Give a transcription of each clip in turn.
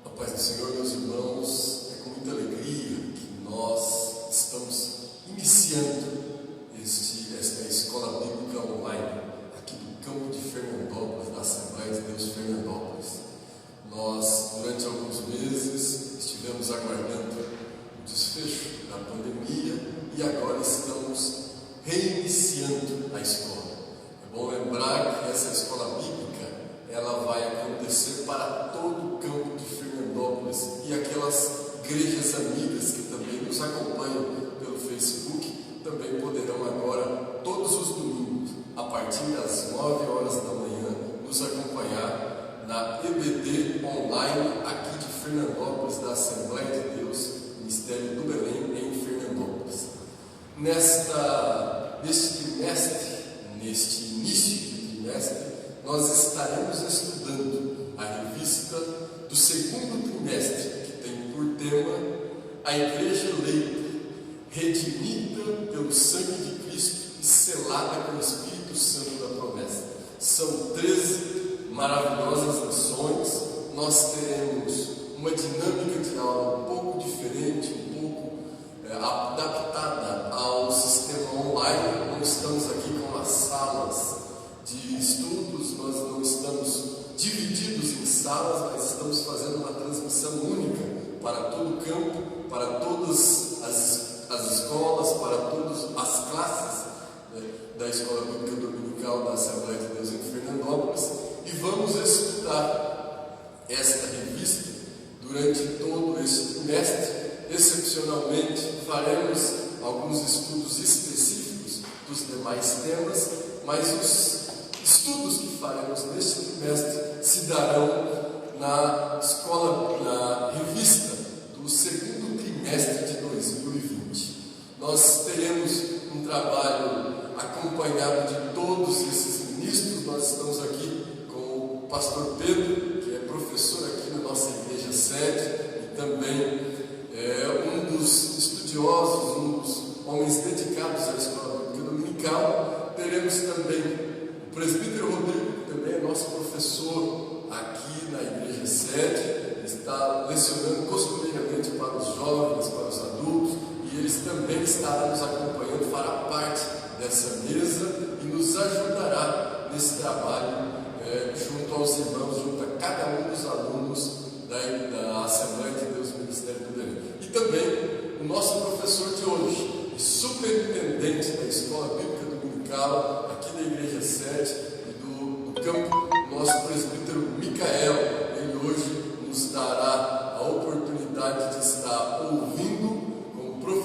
A paz do Senhor, meus irmãos, é com muita alegria que nós estamos iniciando esta escola bíblica online, aqui do campo de Fernandópolis, da Assembleia de Deus Fernandópolis. Nós, durante alguns meses, estivemos aguardando o desfecho da pandemia e agora estamos reiniciando a escola. É bom lembrar que essa escola bíblica, ela vai acontecer para todo o campo de Fernandópolis e aquelas igrejas amigas que também nos acompanham pelo Facebook também poderão agora, todos os domingos, a partir das 9 horas da manhã, nos acompanhar na EBD online aqui de Fernandópolis, da Assembleia de Deus, Ministério do Belém, em Fernandópolis. Neste início de trimestre, nós estaremos estudando a revista do segundo trimestre, que tem por tema a Igreja Eleita, redimida pelo sangue de Cristo e selada com o Espírito Santo da promessa. São 13 maravilhosas lições. Nós teremos uma dinâmica de aula um pouco diferente, um pouco adaptada ao sistema online. Não estamos aqui com as salas de estudos, nós não estamos divididos em salas, mas estamos fazendo uma transmissão única para todo o campo, para todas as escolas, para todas as classes da Escola Bíblica Dominical da Assembleia de Deus em Fernandópolis, e vamos estudar esta revista durante todo esse trimestre. Excepcionalmente, faremos alguns estudos específicos dos demais temas, mas os estudos que faremos neste trimestre se darão na revista do segundo trimestre de 2020. Nós teremos um trabalho acompanhado de todos esses ministros. Nós estamos aqui com o pastor Pedro, que é professor aqui na nossa igreja sede e também um dos estudiosos, um dos homens dedicados à escola bíblica dominical. Teremos também o presbítero Rodrigo, que também é nosso professor aqui na igreja sede, está lecionando costumeiramente para os jovens, para os adultos, e eles também estarão nos acompanhando, fará parte dessa mesa e nos ajudará nesse trabalho junto aos irmãos, junto a cada um dos alunos da Assembleia de Deus Ministério do Belém. E também o nosso professor de hoje, e superintendente da Escola Bíblica Dominical, aqui da Igreja 7 e do campo, nosso presbítero Micael. Ele hoje nos dará a oportunidade de estar ouvindo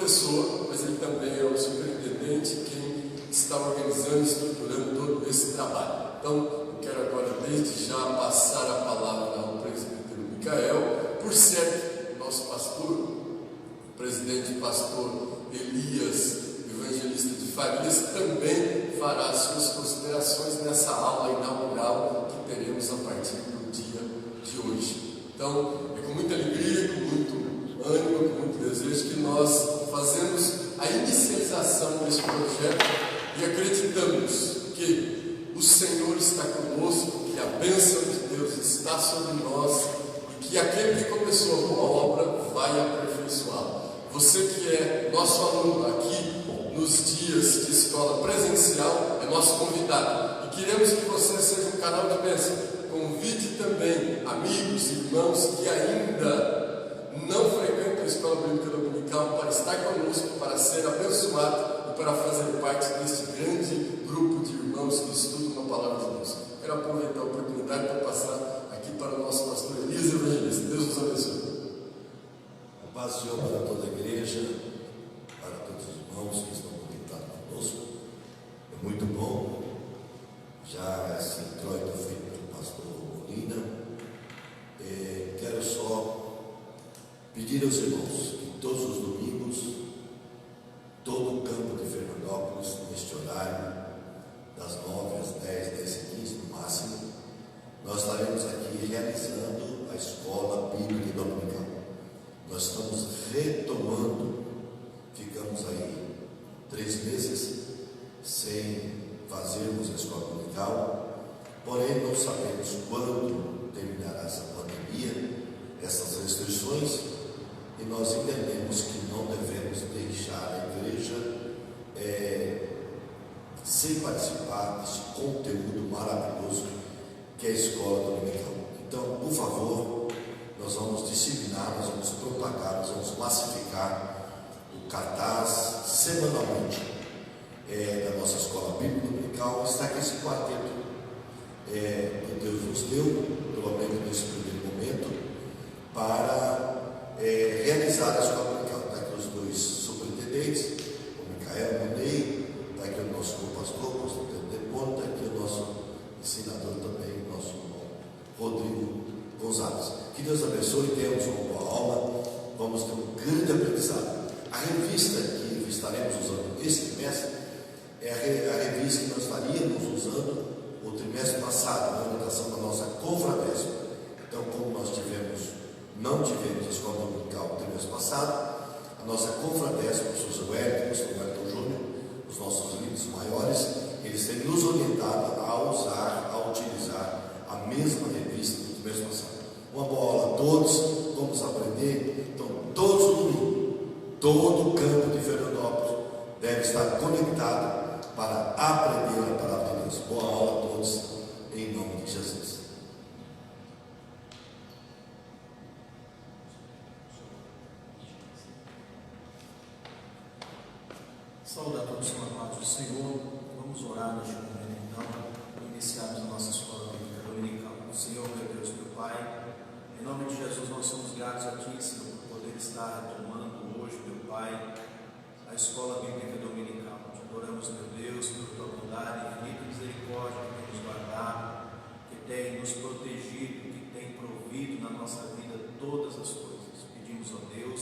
professor, mas ele também é o superintendente, quem está organizando e estruturando todo esse trabalho. Então, eu quero agora, desde já, passar a palavra ao presbítero Micael, por certo, nosso pastor, o presidente pastor Elias, evangelista de Farias, também fará suas considerações nessa aula inaugural que teremos a partir do dia de hoje. Então, é com muita alegria, com muito ânimo, com muito desejo que nós fazemos a inicialização desse projeto e acreditamos que o Senhor está conosco, que a bênção de Deus está sobre nós e que aquele que começou a boa obra vai aperfeiçoá-la. Você que é nosso aluno aqui nos dias de escola presencial, é nosso convidado. E queremos que você seja um canal de bênção. Convide também amigos, irmãos que ainda não frequentam a escola bíblica dominical para estar conosco, para ser abençoado e para fazer parte deste grande grupo de irmãos que estudam a palavra de Deus. Quero aproveitar a oportunidade para passar aqui para o nosso pastor Elias Evangelista. Deus nos abençoe. A paz do Senhor para toda a igreja, para todos os irmãos que estão conectados conosco. É muito bom já esse introito feito pelo pastor Molina. Quero só pedir aos irmãos que todos os domingos, todo o campo de Fernandópolis, neste horário, das 9 às 10, 10 e 15 no máximo, nós estaremos aqui realizando a escola bíblica dominical. Nós estamos retomando, ficamos aí 3 meses sem fazermos a escola dominical, porém não sabemos quando terminará essa pandemia, essas restrições, e nós entendemos que não devemos deixar a igreja sem participar desse conteúdo maravilhoso que é a escola dominical. Então, por favor, nós vamos disseminar, nós vamos propagar, nós vamos massificar o cartaz semanalmente da nossa escola bíblica dominical. Está aqui esse quarteto que Deus nos deu, pelo menos nesse primeiro momento, para realizar a escola dominical. Está aqui os 2 superintendentes, o Micael, o Ney, está aqui o nosso pastor, o pastor Pedro Depone, está aqui o nosso ensinador também, o nosso irmão Rodrigo Gonzalez. Que Deus abençoe, tenhamos uma boa aula, vamos ter um grande aprendizado. A revista que estaremos usando este trimestre é a revista que nós estaríamos usando o trimestre passado, na orientação da nossa Confradesp. Então, como nós não tivemos a escola dominical no trimestre passado, a nossa Confradesp, o professor Wellington, o professor Wellington Júnior, os nossos líderes maiores, eles têm nos orientado a utilizar a mesma revista do trimestre passado. Uma boa aula a todos, vamos aprender. Então, todos os domingos, todo o campo de Fernandópolis deve estar conectado para aprender a palavra de Deus. Boa aula a todos, em nome de Jesus. Saúde a todos os amados do Senhor. Vamos orar neste momento, então, para iniciarmos a nossa escola bíblica dominical. Senhor, meu Deus, meu Pai, em nome de Jesus, nós somos gratos a Ti, Senhor, por poder estar retomando hoje, meu Pai, a escola bíblica dominical. Te adoramos, meu Deus, por Tua bondade, infinita misericórdia que tem nos guardado, que tem nos protegido, que tem provido na nossa vida todas as coisas. Pedimos, ó Deus,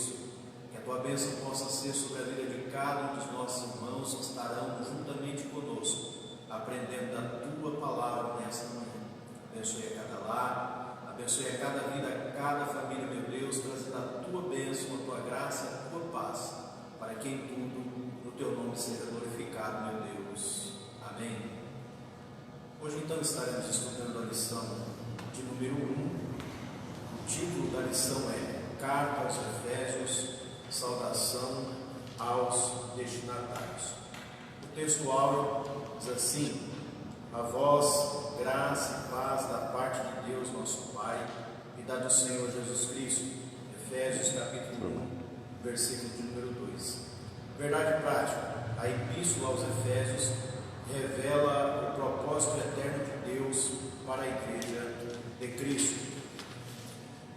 que a Tua bênção possa ser sobre a vida de cada um dos nossos irmãos que estarão juntamente conosco, aprendendo da Tua palavra nesta manhã. Abençoe a cada lar, abençoe a cada vida, a cada família, meu Deus, trazendo a Tua bênção, a Tua graça, a Tua paz, para que em tudo o Teu nome seja glorificado, meu Deus. Amém. Hoje então estaremos estudando a lição de número 1. O título da lição é Carta aos Efésios, Saudação aos Destinatários. O texto áureo diz assim: a vós, graça e paz da parte de Deus nosso Pai e da do Senhor Jesus Cristo. Efésios capítulo 1, versículo de número 2. Verdade prática: a epístola aos Efésios revela o propósito eterno de Deus para a igreja de Cristo.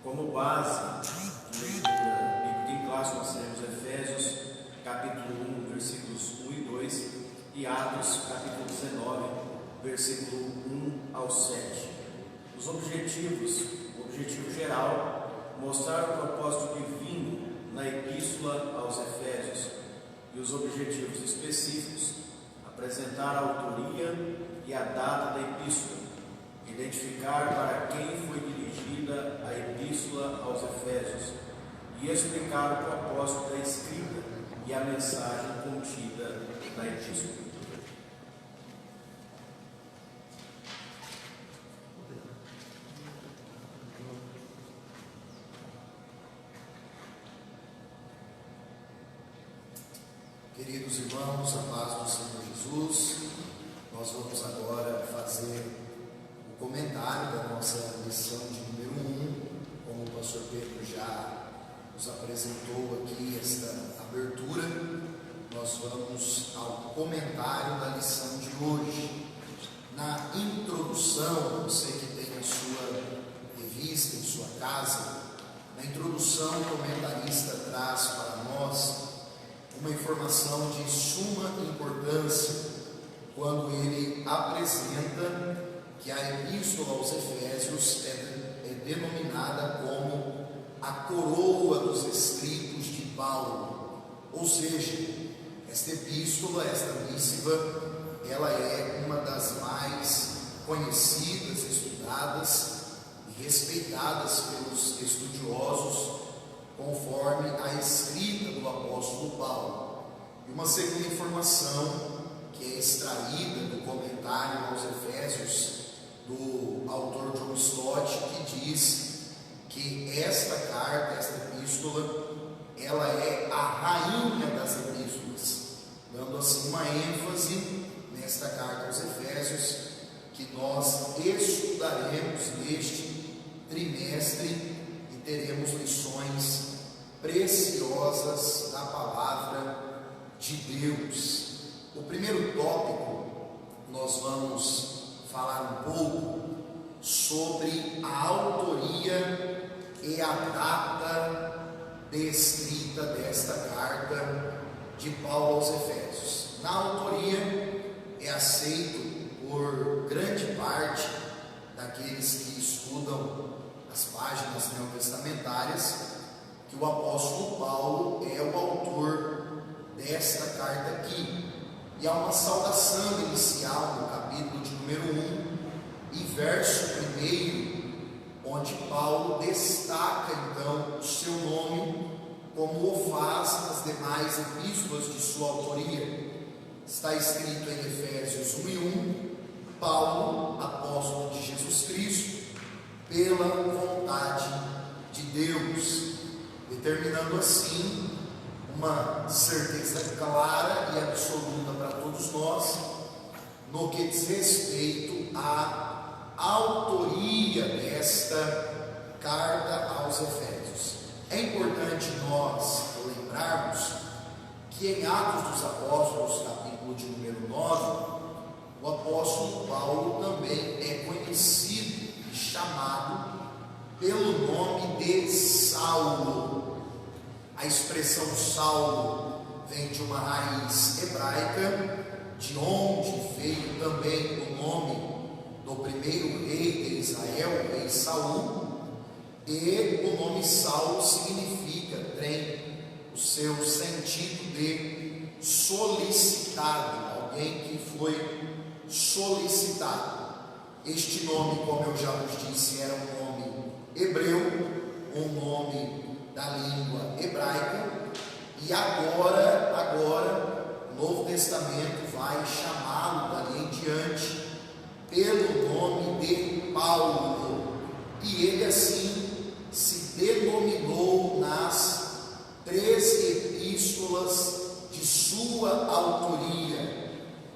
Como base de leitura bíblica em classe, nós teremos Efésios de Atos, capítulo 19, versículo 1 ao 7. Os objetivos, o objetivo geral, mostrar o propósito divino na epístola aos Efésios, e os objetivos específicos, apresentar a autoria e a data da epístola, identificar para quem foi dirigida a epístola aos Efésios e explicar o propósito da escrita e a mensagem contida na epístola. Queridos irmãos, a paz do Senhor Jesus, nós vamos agora fazer o comentário da nossa lição de número 1, como o pastor Pedro já nos apresentou aqui esta abertura. Nós vamos ao comentário da lição de hoje. Na introdução, você que tem a sua revista em sua casa, na introdução o comentarista traz para nós uma informação de suma importância quando ele apresenta que a epístola aos Efésios é denominada como a coroa dos escritos de Paulo. Ou seja, esta epístola, esta missiva, ela é uma das mais conhecidas, estudadas e respeitadas pelos estudiosos, conforme a escrita do apóstolo Paulo. E uma segunda informação que é extraída do comentário aos Efésios do autor John Stott, que diz que esta carta, esta epístola, ela é a rainha das epístolas, dando assim uma ênfase nesta carta aos Efésios que nós estudaremos neste trimestre e teremos lições preciosas da palavra de Deus. O primeiro tópico, nós vamos falar um pouco sobre a autoria e a data descrita desta carta de Paulo aos Efésios. Na autoria é aceito por grande parte daqueles que estudam as páginas neotestamentárias que o apóstolo Paulo é o autor desta carta aqui. E há uma saudação inicial no capítulo de número 1 e verso 1, onde Paulo destaca então o seu nome, como o faz nas demais epístolas de sua autoria. Está escrito em Efésios 1:1, Paulo, apóstolo de Jesus Cristo, pela vontade de Deus, determinando assim uma certeza clara e absoluta para todos nós no que diz respeito à autoria desta carta aos Efésios. É importante nós lembrarmos que em Atos dos Apóstolos, capítulo de número 9, o apóstolo Paulo também é conhecido e chamado pelo nome de Saulo. A expressão Saulo vem de uma raiz hebraica, de onde veio também o nome do primeiro rei de Israel, o rei Saul, e o nome Saulo significa, tem o seu sentido de solicitado, alguém que foi solicitado. Este nome, como eu já vos disse, era um nome hebreu, um nome da língua hebraica, e agora o Novo Testamento vai chamá-lo dali em diante pelo nome de Paulo, e ele assim se denominou nas 13 epístolas de sua autoria.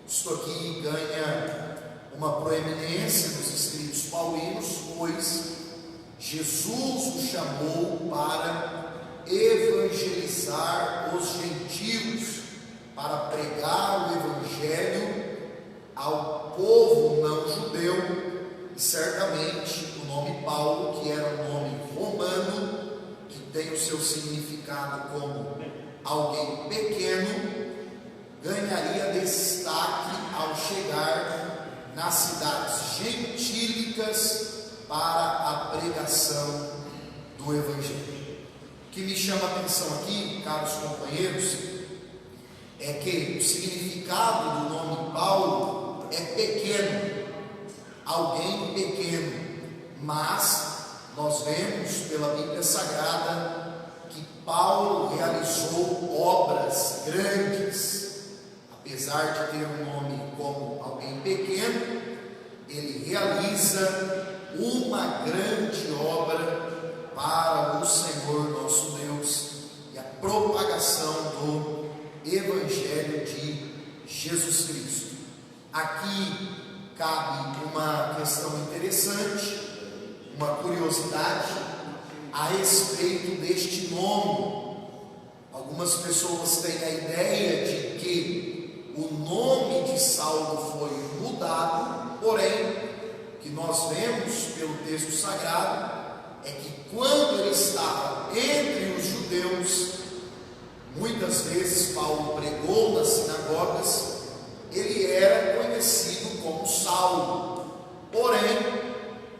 Isto aqui ganha uma proeminência nos escritos paulinos, pois Jesus o chamou para evangelizar os gentios, para pregar o evangelho ao povo não judeu, e certamente o nome Paulo, que era um nome romano, que tem o seu significado como alguém pequeno, ganharia destaque ao chegar nas cidades gentílicas para a pregação do Evangelho. O que me chama a atenção aqui, caros companheiros, é que o significado do nome Paulo é pequeno, alguém pequeno, mas nós vemos pela Bíblia Sagrada que Paulo realizou obras grandes. Apesar de ter um nome como alguém pequeno, ele realiza uma grande obra para o Senhor nosso Deus e a propagação do Evangelho de Jesus Cristo. Aqui cabe uma questão interessante, uma curiosidade a respeito deste nome. Algumas pessoas têm a ideia de que o nome de Saulo foi mudado, porém, o que nós vemos pelo texto sagrado é que quando ele estava entre os judeus, muitas vezes Paulo pregou nas sinagogas, ele era conhecido como Saulo. Porém,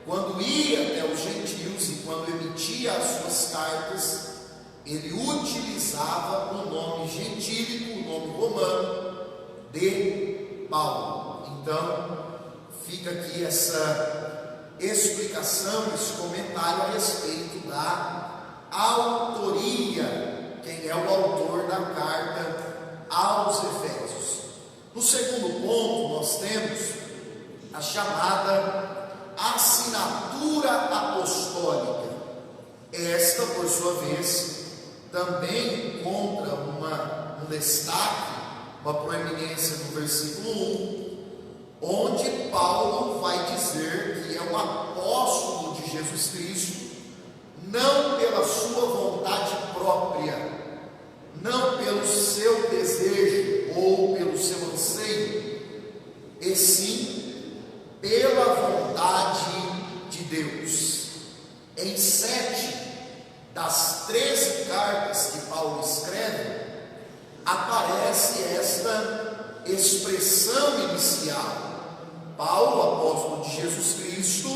quando ia até os gentios e quando emitia as suas cartas, ele utilizava o nome gentílico, o nome romano de Paulo. Então, fica aqui essa explicação, esse comentário a respeito da autoria, quem é o autor da carta aos Efésios. No segundo ponto, nós temos a chamada assinatura apostólica. Esta, por sua vez, também encontra um destaque, uma proeminência no versículo 1, onde Paulo vai dizer que é um apóstolo de Jesus Cristo, não pela sua vontade própria, não pelo seu desejo ou pelo seu anseio, e sim pela vontade de Deus. Em 7 das 13 cartas que Paulo escreve, aparece esta expressão inicial: Paulo, apóstolo de Jesus Cristo,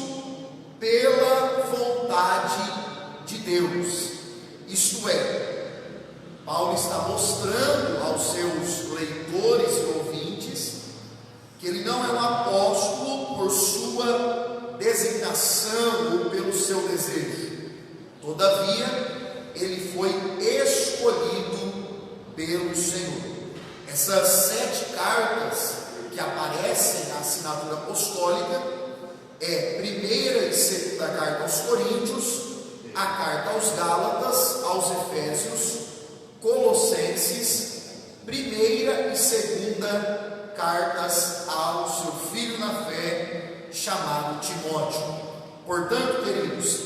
pela vontade de Deus. Isto é, Paulo está mostrando aos seus leitores e ouvintes que ele não é um apóstolo por sua designação ou pelo seu desejo. Todavia, ele foi escolhido pelo Senhor. Essas 7 cartas que aparecem na assinatura apostólica é 1ª e 2ª carta aos Coríntios, a carta aos Gálatas, aos Efésios, Colossenses, 1ª e 2ª cartas ao seu filho na fé, chamado Timóteo. Portanto, queridos,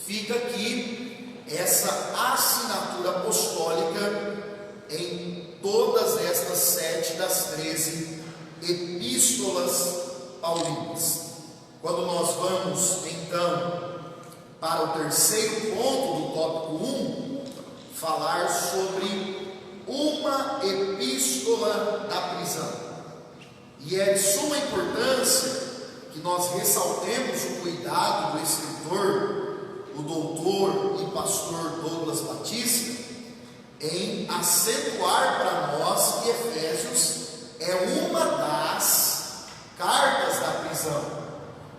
fica aqui essa assinatura apostólica em todas estas 7 das 13 epístolas paulinas. Quando nós vamos então para o terceiro ponto do tópico 1, falar sobre uma epístola da prisão. E é de suma importância que nós ressaltemos o cuidado do escritor, o doutor e pastor Douglas Batista, em acentuar para nós que Efésios é uma das cartas da prisão.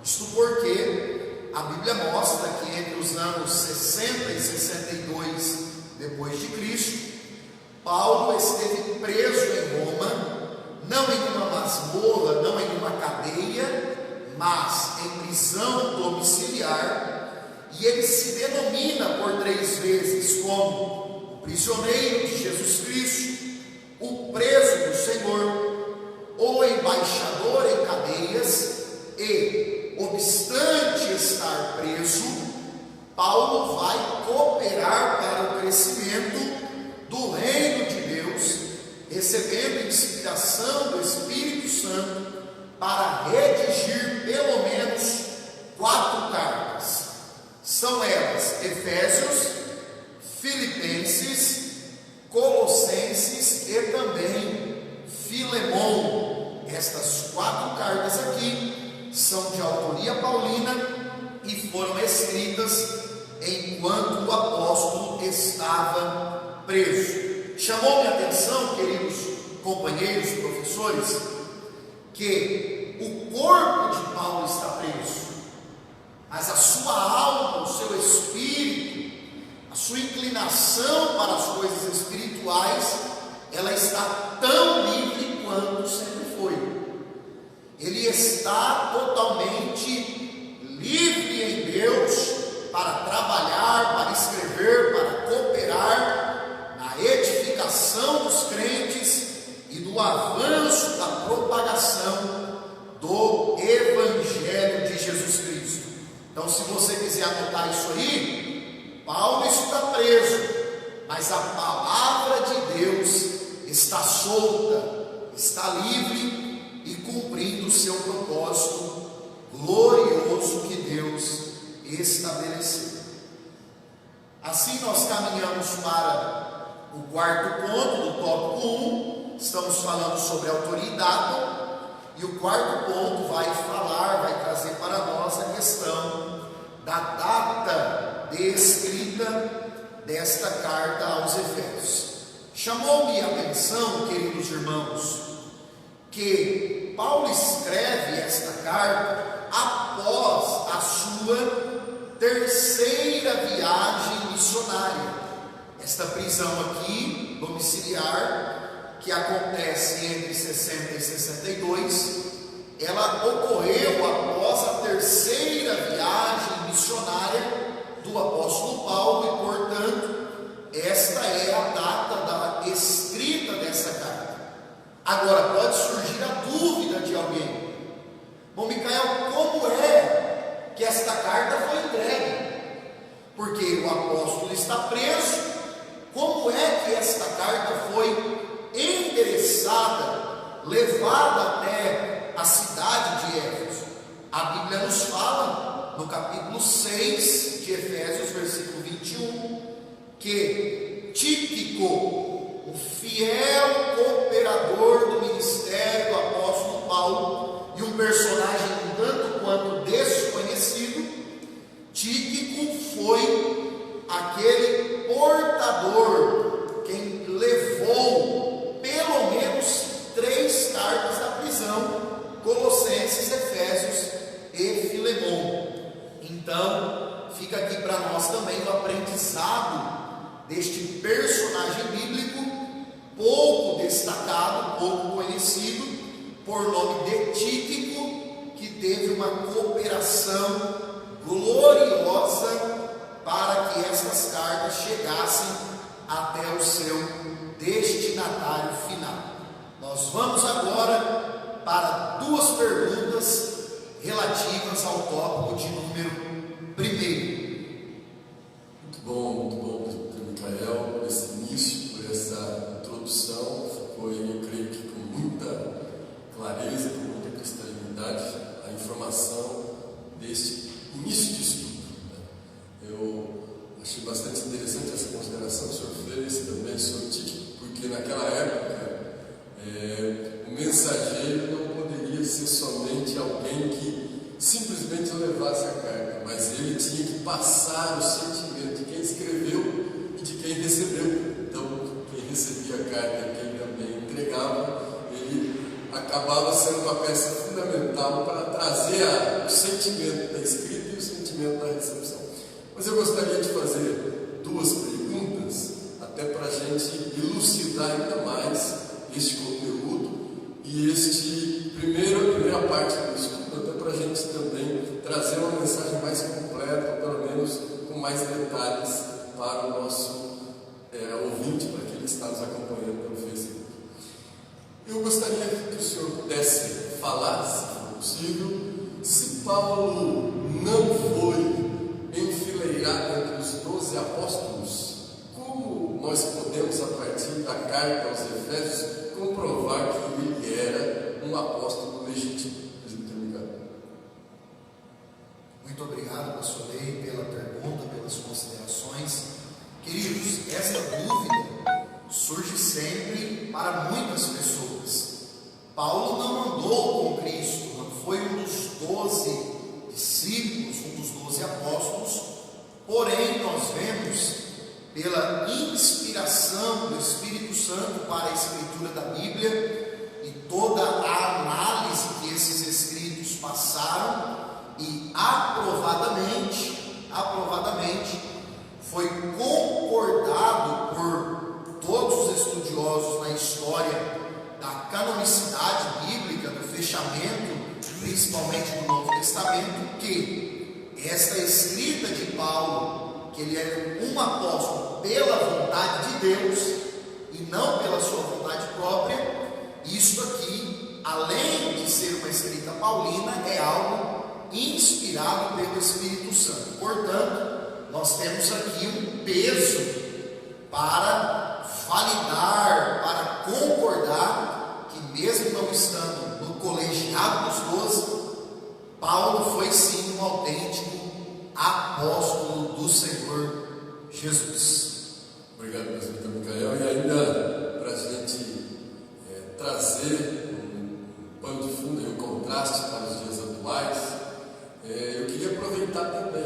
Isto porque a Bíblia mostra que entre os anos 60 e 62 depois de Cristo, Paulo esteve preso em Roma, não em uma masmorra, não em uma cadeia, mas em prisão domiciliar, e ele se denomina por 3 vezes como o prisioneiro de Jesus Cristo, o preso do Senhor, o embaixador em cadeias, e, obstante estar preso, Paulo vai cooperar para o crescimento do reino de Deus, recebendo inspiração do Espírito Santo para redigir pelo menos 4 cartas. São elas Efésios, Filipenses, Colossenses e também Filemon. Estas 4 cartas aqui são de autoria paulina e foram escritas enquanto o apóstolo estava preso. Chamou minha atenção, queridos companheiros, professores, que o corpo de Paulo está preso, mas a sua alma, o seu espírito, a sua inclinação para as coisas espirituais, ela está tão livre quanto sempre foi. Ele está totalmente livre em Deus para trabalhar, para escrever, para cooperar na edificação dos crentes e do avanço da propagação do Evangelho de Jesus Cristo. Então, se você quiser anotar isso aí, Paulo está preso, mas a palavra de Deus está solta, está livre e cumprindo o seu propósito glorioso que Deus estabeleceu. Assim nós caminhamos para o 4º ponto do tópico 1. Estamos falando sobre autoridade, e o 4º ponto vai trazer para nós a questão da data de escrita desta carta aos Efésios. Chamou-me a atenção, queridos irmãos, que Paulo escreve esta carta após a sua 3ª viagem missionária. Esta prisão aqui, domiciliar, que acontece entre 60 e 62, ela ocorreu após a 3ª viagem missionária do apóstolo Paulo, e portanto, esta é a data da escrita dessa carta. Agora, pode surgir a dúvida de alguém: bom, Micael, como é que esta carta foi entregue? Porque o apóstolo está preso. Como é que esta carta foi endereçada, levada até a cidade de Éfeso? A Bíblia nos fala, no capítulo 6 de Efésios, versículo 21, que Tíquico, o fiel cooperador do ministério do apóstolo Paulo, e um personagem um tanto quanto desconhecido, Tíquico foi aquele portador, quem levou pelo menos 3 cartas da prisão: Colossenses, Efésios e Filemon. Então, fica aqui para nós também o aprendizado deste personagem bíblico, pouco destacado, pouco conhecido, por nome de Tíquico, que teve uma cooperação gloriosa para que estas cartas chegassem até o seu destinatário final. Nós vamos agora para 2 perguntas relativas ao tópico de número 1. Muito bom, Micael, esse início, por essa introdução, foi, eu creio que com muita clareza, com muita cristalinidade, a informação deste início de estudo. Eu achei bastante interessante essa consideração que o senhor fez também sobre Tíquico, porque naquela época o mensageiro não poderia ser somente alguém que simplesmente levasse a carta, mas ele tinha que passar o sentimento de quem escreveu e de quem recebeu. Então, quem recebia a carta e quem também entregava, ele acabava sendo uma peça fundamental para trazer o sentimento da escrita e o sentimento da recepção. Mas eu gostaria de fazer 2 perguntas, até para a gente elucidar ainda mais este conteúdo e a primeira parte do estudo, até para a gente também trazer uma mensagem mais completa, pelo menos com mais detalhes para o nosso ouvinte, para quem está nos acompanhando pelo Facebook. Eu gostaria que o senhor pudesse falar, se for possível, se Paulo não foi enfileirado entre os 12 apóstolos, como nós podemos, a partir da carta aos Efésios, comprovar que ele era um apóstolo legítimo? Muito obrigado, pastor Lei, pela pergunta, pelas considerações. Queridos, esta dúvida surge sempre para muitas pessoas. Paulo não andou com Cristo, não foi um dos 12 discípulos, um dos 12 apóstolos, porém nós vemos, pela inspiração do Espírito Santo para a escritura da Bíblia e toda a análise que esses escritos passaram, e aprovadamente foi concordado por todos os estudiosos na história da canonicidade bíblica, do fechamento, principalmente do Novo Testamento, que esta escrita de Paulo, que ele era um apóstolo pela vontade de Deus e não pela sua vontade própria, isto aqui, além de ser uma escrita paulina, é algo inspirado pelo Espírito Santo. Portanto, nós temos aqui um peso para validar, para concordar que, mesmo não estando no colegiado dos 12, Paulo foi sim um autêntico apóstolo do Senhor Jesus. Obrigado, presbítero Micael. E ainda para a gente trazer um pano de fundo e um contraste para os dias atuais, eu queria aproveitar também,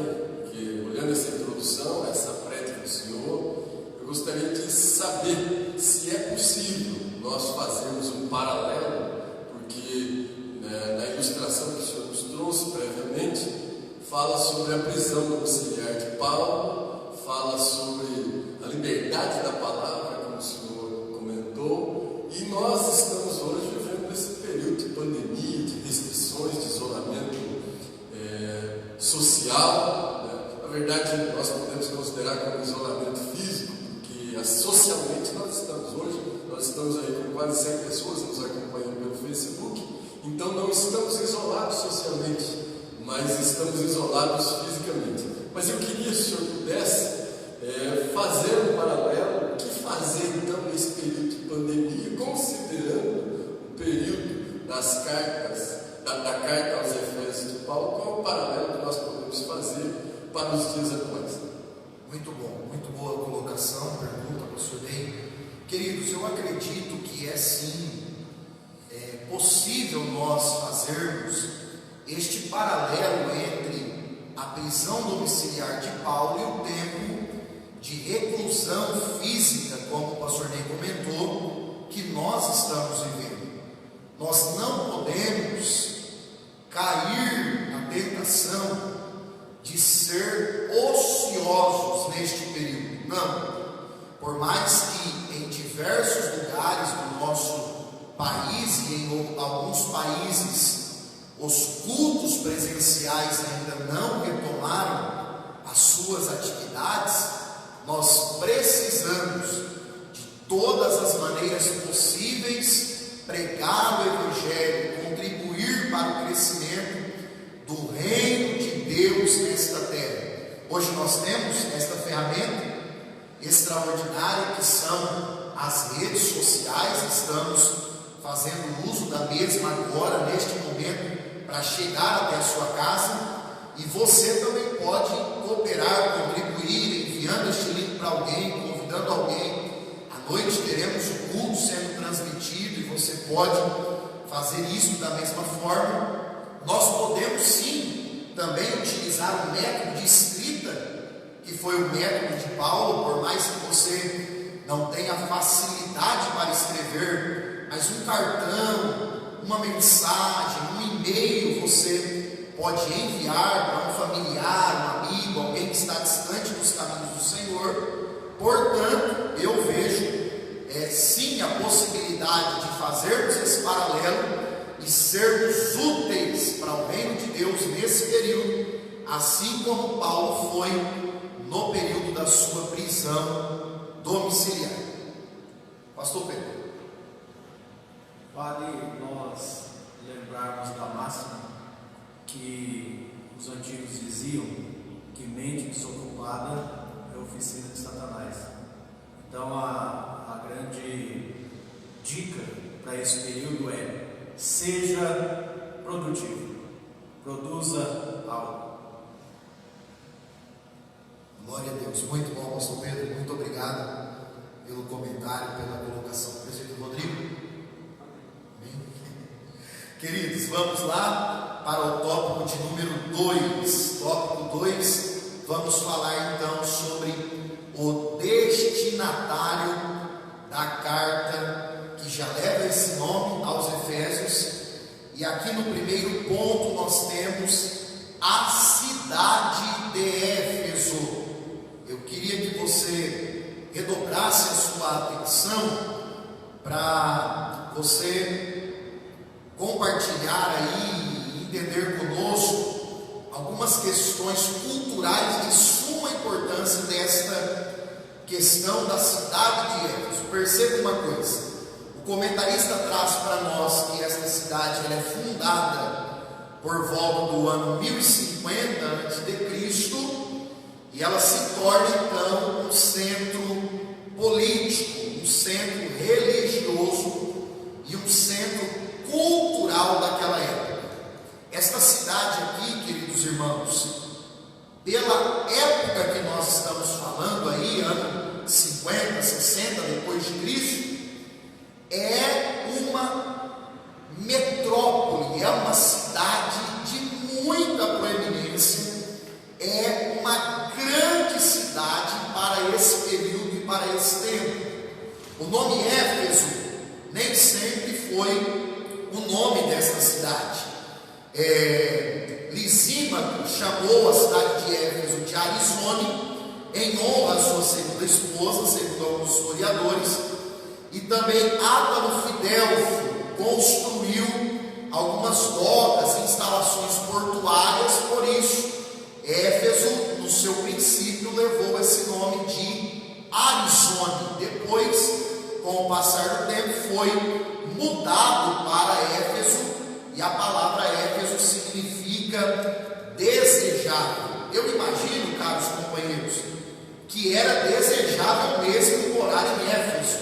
que olhando essa introdução, essa prédica do Senhor, eu gostaria de saber se é possível nós fazermos um paralelo, porque na ilustração que o Senhor nos trouxe previamente, fala sobre a prisão domiciliar de Paulo, fala sobre a liberdade da palavra, como o Senhor comentou, e nós estamos hoje vivendo esse período de pandemia, de restrições, de isolamento social, né? Na verdade, nós podemos considerar como isolamento físico, porque socialmente nós estamos aí com quase 100 pessoas nos acompanhando pelo Facebook, então não estamos isolados socialmente, mas estamos isolados fisicamente. Mas eu queria, se o senhor pudesse, fazer um paralelo, o que fazer então nesse período de pandemia, considerando o período das cartas, da carta aos Efésios de Paulo, qual é o paralelo que nós podemos fazer para os dias atuais? Muito bom, muito boa colocação, pergunta, pastor Ney. Queridos, eu acredito que é sim possível nós fazermos este paralelo entre a prisão domiciliar de Paulo e o tempo de reclusão física, como o pastor Ney comentou, que nós estamos vivendo. Nós não podemos cair na tentação de ser ociosos neste período. Não. Por mais que em diversos lugares do nosso país e em alguns países os cultos presenciais ainda não retomaram as suas atividades, nós precisamos de todas as maneiras possíveis pregar o Evangelho, contribuir para o crescimento do reino de Deus nesta terra. Hoje nós temos esta ferramenta extraordinária que são as redes sociais. Estamos fazendo uso da mesma agora, neste momento, para chegar até a sua casa, e você também pode cooperar, contribuir, enviando este link para alguém, convidando alguém. À noite teremos o culto sendo transmitido e você pode fazer isso da mesma forma. Nós podemos sim também utilizar o método de escrita, que foi o método de Paulo, por mais que você não tenha facilidade para escrever, mas um cartão, uma mensagem, um e-mail você pode enviar para um familiar, um amigo, alguém que está distante dos caminhos do Senhor. Portanto, eu vejo sim a possibilidade de fazermos esse paralelo e sermos úteis para o reino de Deus nesse período, assim como Paulo foi no período da sua prisão domiciliar. Pastor Pedro. Vale nós lembrarmos da máxima que os antigos diziam, que mente desocupada é oficina de Satanás. Então a grande dica para esse período é: seja produtivo, produza algo. Glória a Deus, muito bom, pastor Pedro, muito obrigado pelo comentário, pela colocação. Presbítero Rodrigo. Amém. vocês, vamos lá para o tópico de número 2. Tópico 2, vamos falar então sobre o destinatário da carta que já leva esse nome aos Efésios. E aqui no primeiro ponto nós temos a cidade de Éfeso. Eu queria que você redobrasse a sua atenção para você compartilhar aí, entender conosco algumas questões culturais de suma importância desta questão da cidade de Éfeso. Perceba uma coisa, o comentarista traz para nós que esta cidade ela é fundada por volta do ano 1050 a.C., e ela se torna então um centro político, um centro religioso e um centro cultural daquela época. Esta cidade aqui, queridos irmãos, pela época que nós estamos falando aí, ano 50, 60 depois de Cristo, é uma metrópole, é uma cidade de muita proeminência, é uma grande cidade para esse período e para esse tempo. O nome Éfeso nem sempre foi o nome desta cidade. Lisímaco chamou a cidade de Éfeso de Arizone, em honra à sua segunda esposa, segundo alguns historiadores, e também Átalo Fidelfo construiu algumas docas e instalações portuárias, por isso Éfeso, no seu princípio, levou esse nome de Arizone. Depois, com o passar do tempo, foi mudado para Éfeso, e a palavra Éfeso significa desejável. Eu imagino, caros companheiros, que era desejável mesmo morar em Éfeso.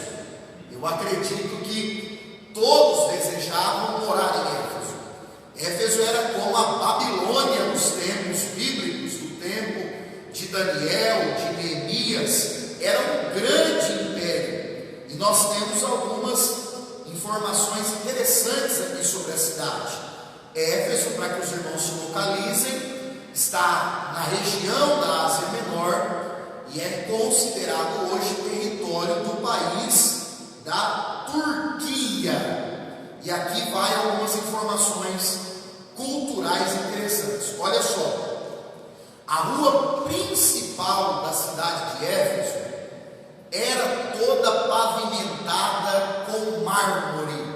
Eu acredito que todos desejavam morar em Éfeso. Éfeso era como a Babilônia nos tempos bíblicos, do tempo de Daniel, de Neemias. Era um grande império. E nós temos algumas informações interessantes aqui sobre a cidade. Éfeso, para que os irmãos se localizem, está na região da Ásia Menor e é considerado hoje território do país da Turquia. E aqui vai algumas informações culturais interessantes. Olha só, a rua principal da cidade de Éfeso era toda pavimentada com mármore,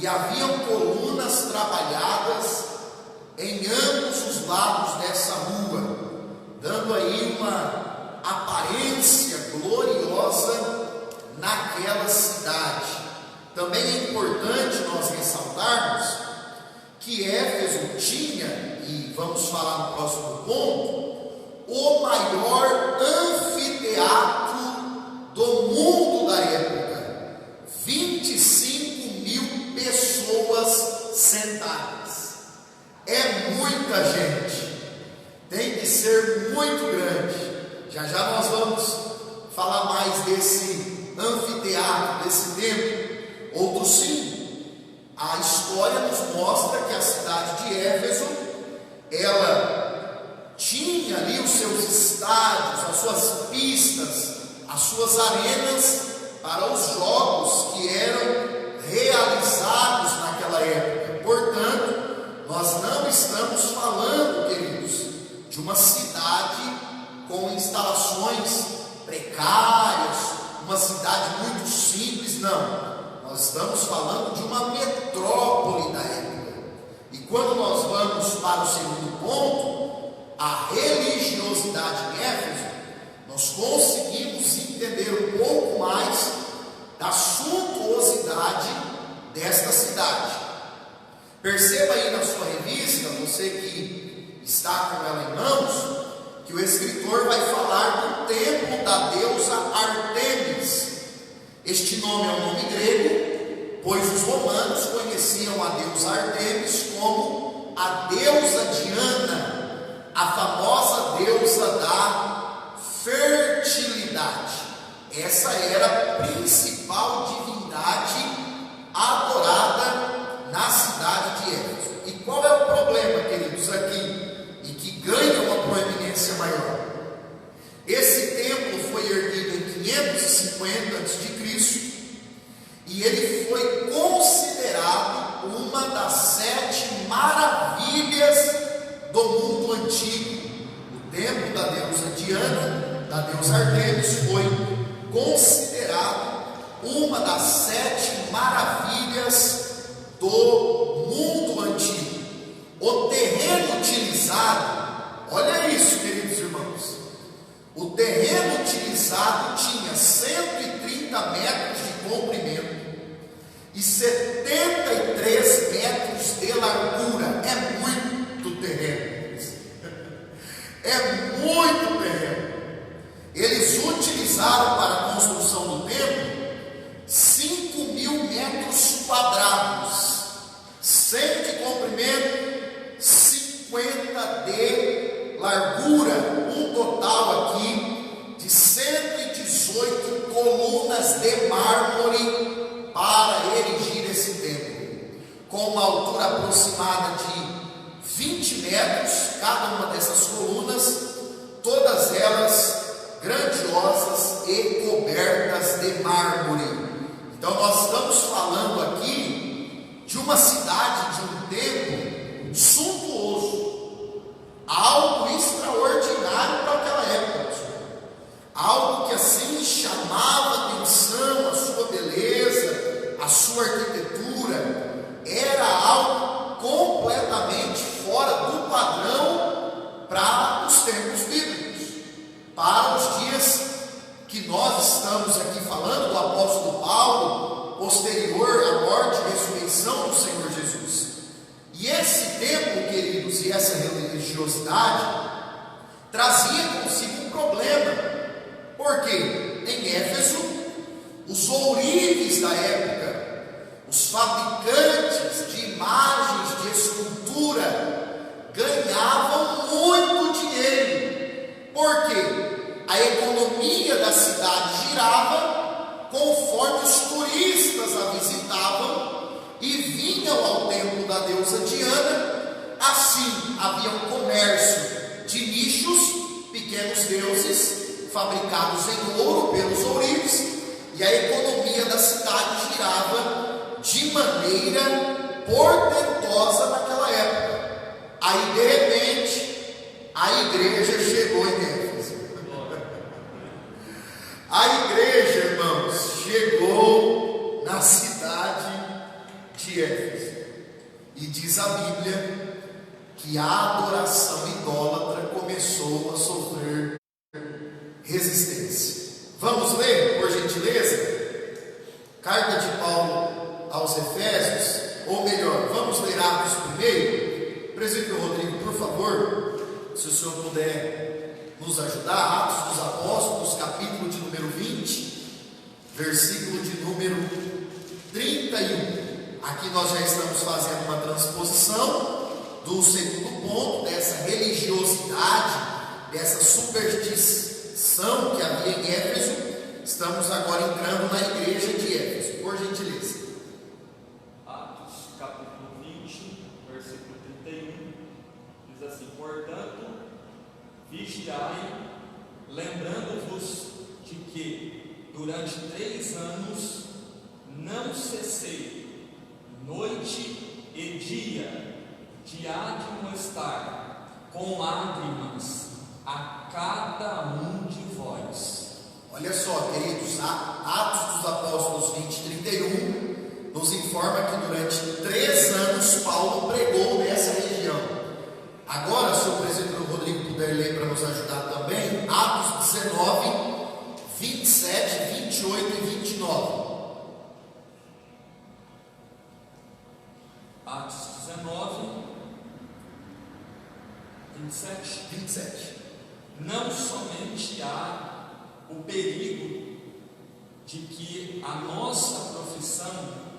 e haviam colunas trabalhadas em ambos os lados dessa rua, dando aí uma aparência gloriosa naquela cidade. Também é importante nós ressaltarmos que Éfeso tinha, e vamos falar no próximo ponto, o maior anfiteatro do mundo da época, 25 mil pessoas sentadas. É muita gente, tem que ser muito grande. Já já nós vamos falar mais desse anfiteatro, desse templo. Outro sim, a história nos mostra que a cidade de Éfeso, ela tinha ali os seus estádios, as suas pistas, as suas arenas para os jogos que eram realizados naquela época. Portanto, nós não estamos falando, queridos, de uma cidade com instalações precárias, uma cidade muito simples, não. Nós estamos falando de uma metrópole da época. E quando nós vamos para o segundo ponto, a religiosidade em Éfeso, nós conseguimos entender um pouco mais da suntuosidade desta cidade. Perceba aí na sua revista, você que está com ela em mãos, que o escritor vai falar do templo da deusa Artemis. Este nome é um nome grego, pois os romanos conheciam a deusa Artemis como a deusa Diana, a famosa deusa da fertilidade. Essa era a principal divindade adorada 350 a.C., e ele foi considerado uma das 7 maravilhas do mundo antigo. O templo da deusa Diana, da deusa Artemis, foi considerado uma das 7 maravilhas do mundo antigo. O terreno utilizado, olha isso, queridos irmãos, o terreno utilizado tinha 130 metros de comprimento e 73 metros de largura. É muito terreno, é muito terreno. Eles utilizaram para a construção do templo 5.000 metros quadrados, 100 de comprimento, 50 de largura, um total aqui de 118 colunas de mármore para erigir esse templo, com uma altura aproximada de 20 metros, cada uma dessas colunas, todas elas grandiosas e cobertas de mármore. Então nós estamos falando aqui de uma cidade, de um templo suntuoso, algo extraordinário para aquela época, algo que assim chamava a atenção, a sua beleza, a sua arquitetura, era algo completamente fora do padrão para os tempos bíblicos, para os dias que nós estamos aqui falando do apóstolo Paulo, posterior à morte e ressurreição do Senhor Jesus. E esse templo, queridos, e essa religiosidade trazia consigo um problema, porque em Éfeso, os ourives da época, os fabricantes de imagens de escultura, ganhavam muito dinheiro, porque a economia da cidade girava conforme os turistas a visitavam e vinham ao templo da deusa Diana. Assim havia um comércio de nichos, pequenos deuses fabricados em ouro pelos ourives, e a economia da cidade girava de maneira portentosa naquela época. Aí de repente a igreja chegou em Éfeso. A igreja, irmãos, chegou na cidade de Éfeso, e diz a Bíblia que a adoração idólatra começou a sofrer resistência. Vamos ler, por gentileza, carta de Paulo aos Efésios, ou melhor, vamos ler Atos primeiro. Presbítero Rodrigo, por favor, se o senhor puder nos ajudar. Atos dos Apóstolos, capítulo de número 20, versículo de número 31. Aqui nós já estamos fazendo uma transposição do segundo ponto, dessa religiosidade, dessa superstição que havia em Éfeso. Estamos agora entrando na igreja de Éfeso, por gentileza. Atos, capítulo 20, versículo 31, diz assim: portanto, vigiai, lembrando-vos de que durante 3 anos não cessei, noite e dia, de admoestar com lágrimas a cada um de vós. Olha só, queridos, Atos dos Apóstolos 20, 31 nos informa que durante 3 anos Paulo pregou nessa região. Agora, se o presbítero Rodrigo puder ler para nos ajudar também, Atos 19, 27, 28 e 29. Atos 19, 27. Não somente há o perigo de que a nossa profissão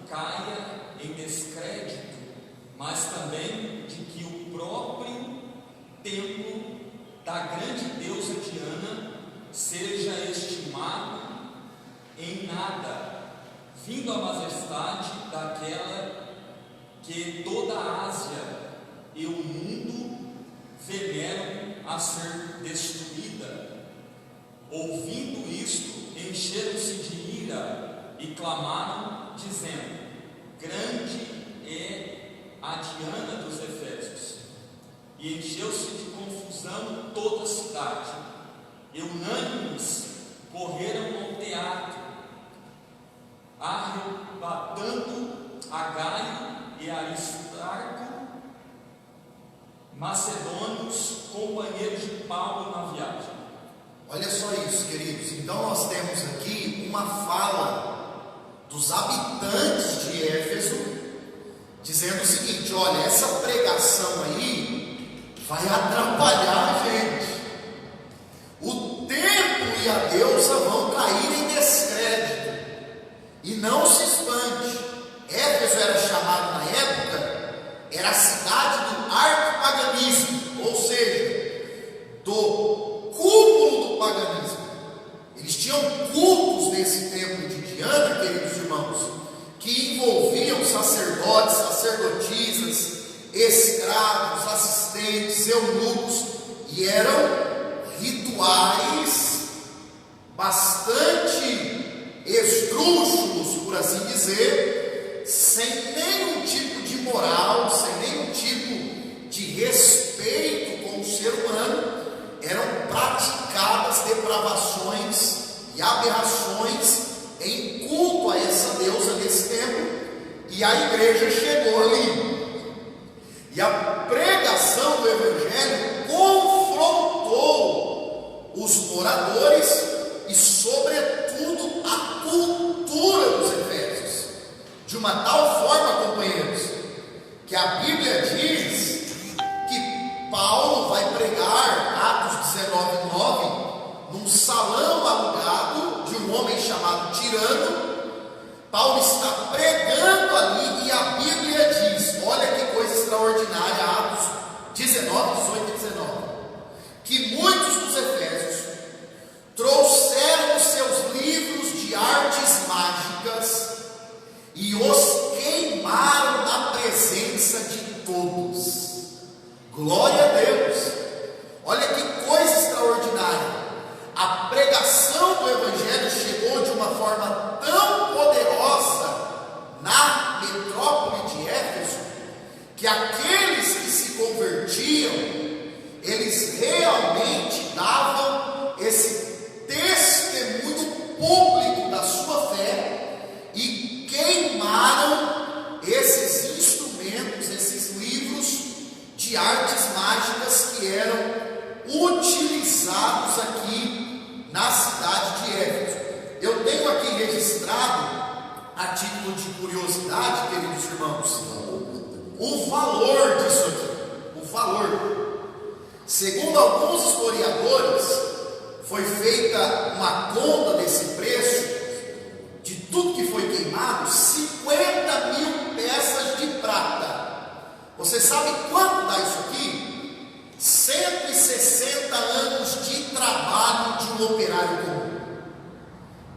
caia em descrédito, mas também de que o próprio templo da grande deusa Diana seja estimado em nada, vindo a majestade daquela que toda a Ásia e o mundo veneram a ser destruída. Ouvindo isto, encheram-se cidade, e unânimes correram ao teatro, arrebatando a Gaio e Aristarco, macedônios, companheiros de Paulo na viagem. Olha só isso, queridos. Então nós temos aqui uma fala dos habitantes de Éfeso, dizendo o seguinte: olha, essa pregação aí vai atrapalhar a gente. O templo e a deusa vão cair em descrédito. E não se espante, Éfeso era chamado na época, era a cidade do arquipaganismo, ou seja, do cúmulo do paganismo. Eles tinham cultos nesse templo de Diana, queridos irmãos, que envolviam sacerdotes, sacerdotisas, escravos, assistentes, eunucos, e eram rituais bastante esdrúxulos, por assim dizer, sem nenhum tipo de moral, sem nenhum tipo de respeito com o ser humano. Eram praticadas depravações e aberrações em culto a essa deusa nesse templo, e a igreja chegou ali, e a pregação do evangelho confrontou os moradores e sobretudo a cultura dos efésios, de uma tal forma, companheiros, que a Bíblia diz que Paulo vai pregar, Atos 19:9, num salão alugado de um homem chamado Tirano. Paulo está pregando ali e a Bíblia diz, olha que coisa extraordinária, Atos 19, 18 e 19, que muitos dos efésios trouxeram os seus livros de artes mágicas e os queimaram na presença de todos. Glória a Deus! Olha que coisa extraordinária. A pregação do evangelho chegou de uma forma tão poderosa na metrópole de Éfeso, que aqueles que se convertiam, eles realmente davam esse testemunho público da sua fé e queimaram esses instrumentos, esses livros de artes mágicas que eram utilizados aqui na cidade de Éfeso. Eu tenho aqui registrado, a título de curiosidade, queridos irmãos, o valor disso aqui. O valor. Segundo alguns historiadores, foi feita uma conta desse preço, de tudo que foi queimado, 50 mil peças de prata. Você sabe quanto dá isso aqui? 160 anos de trabalho de um operário comum.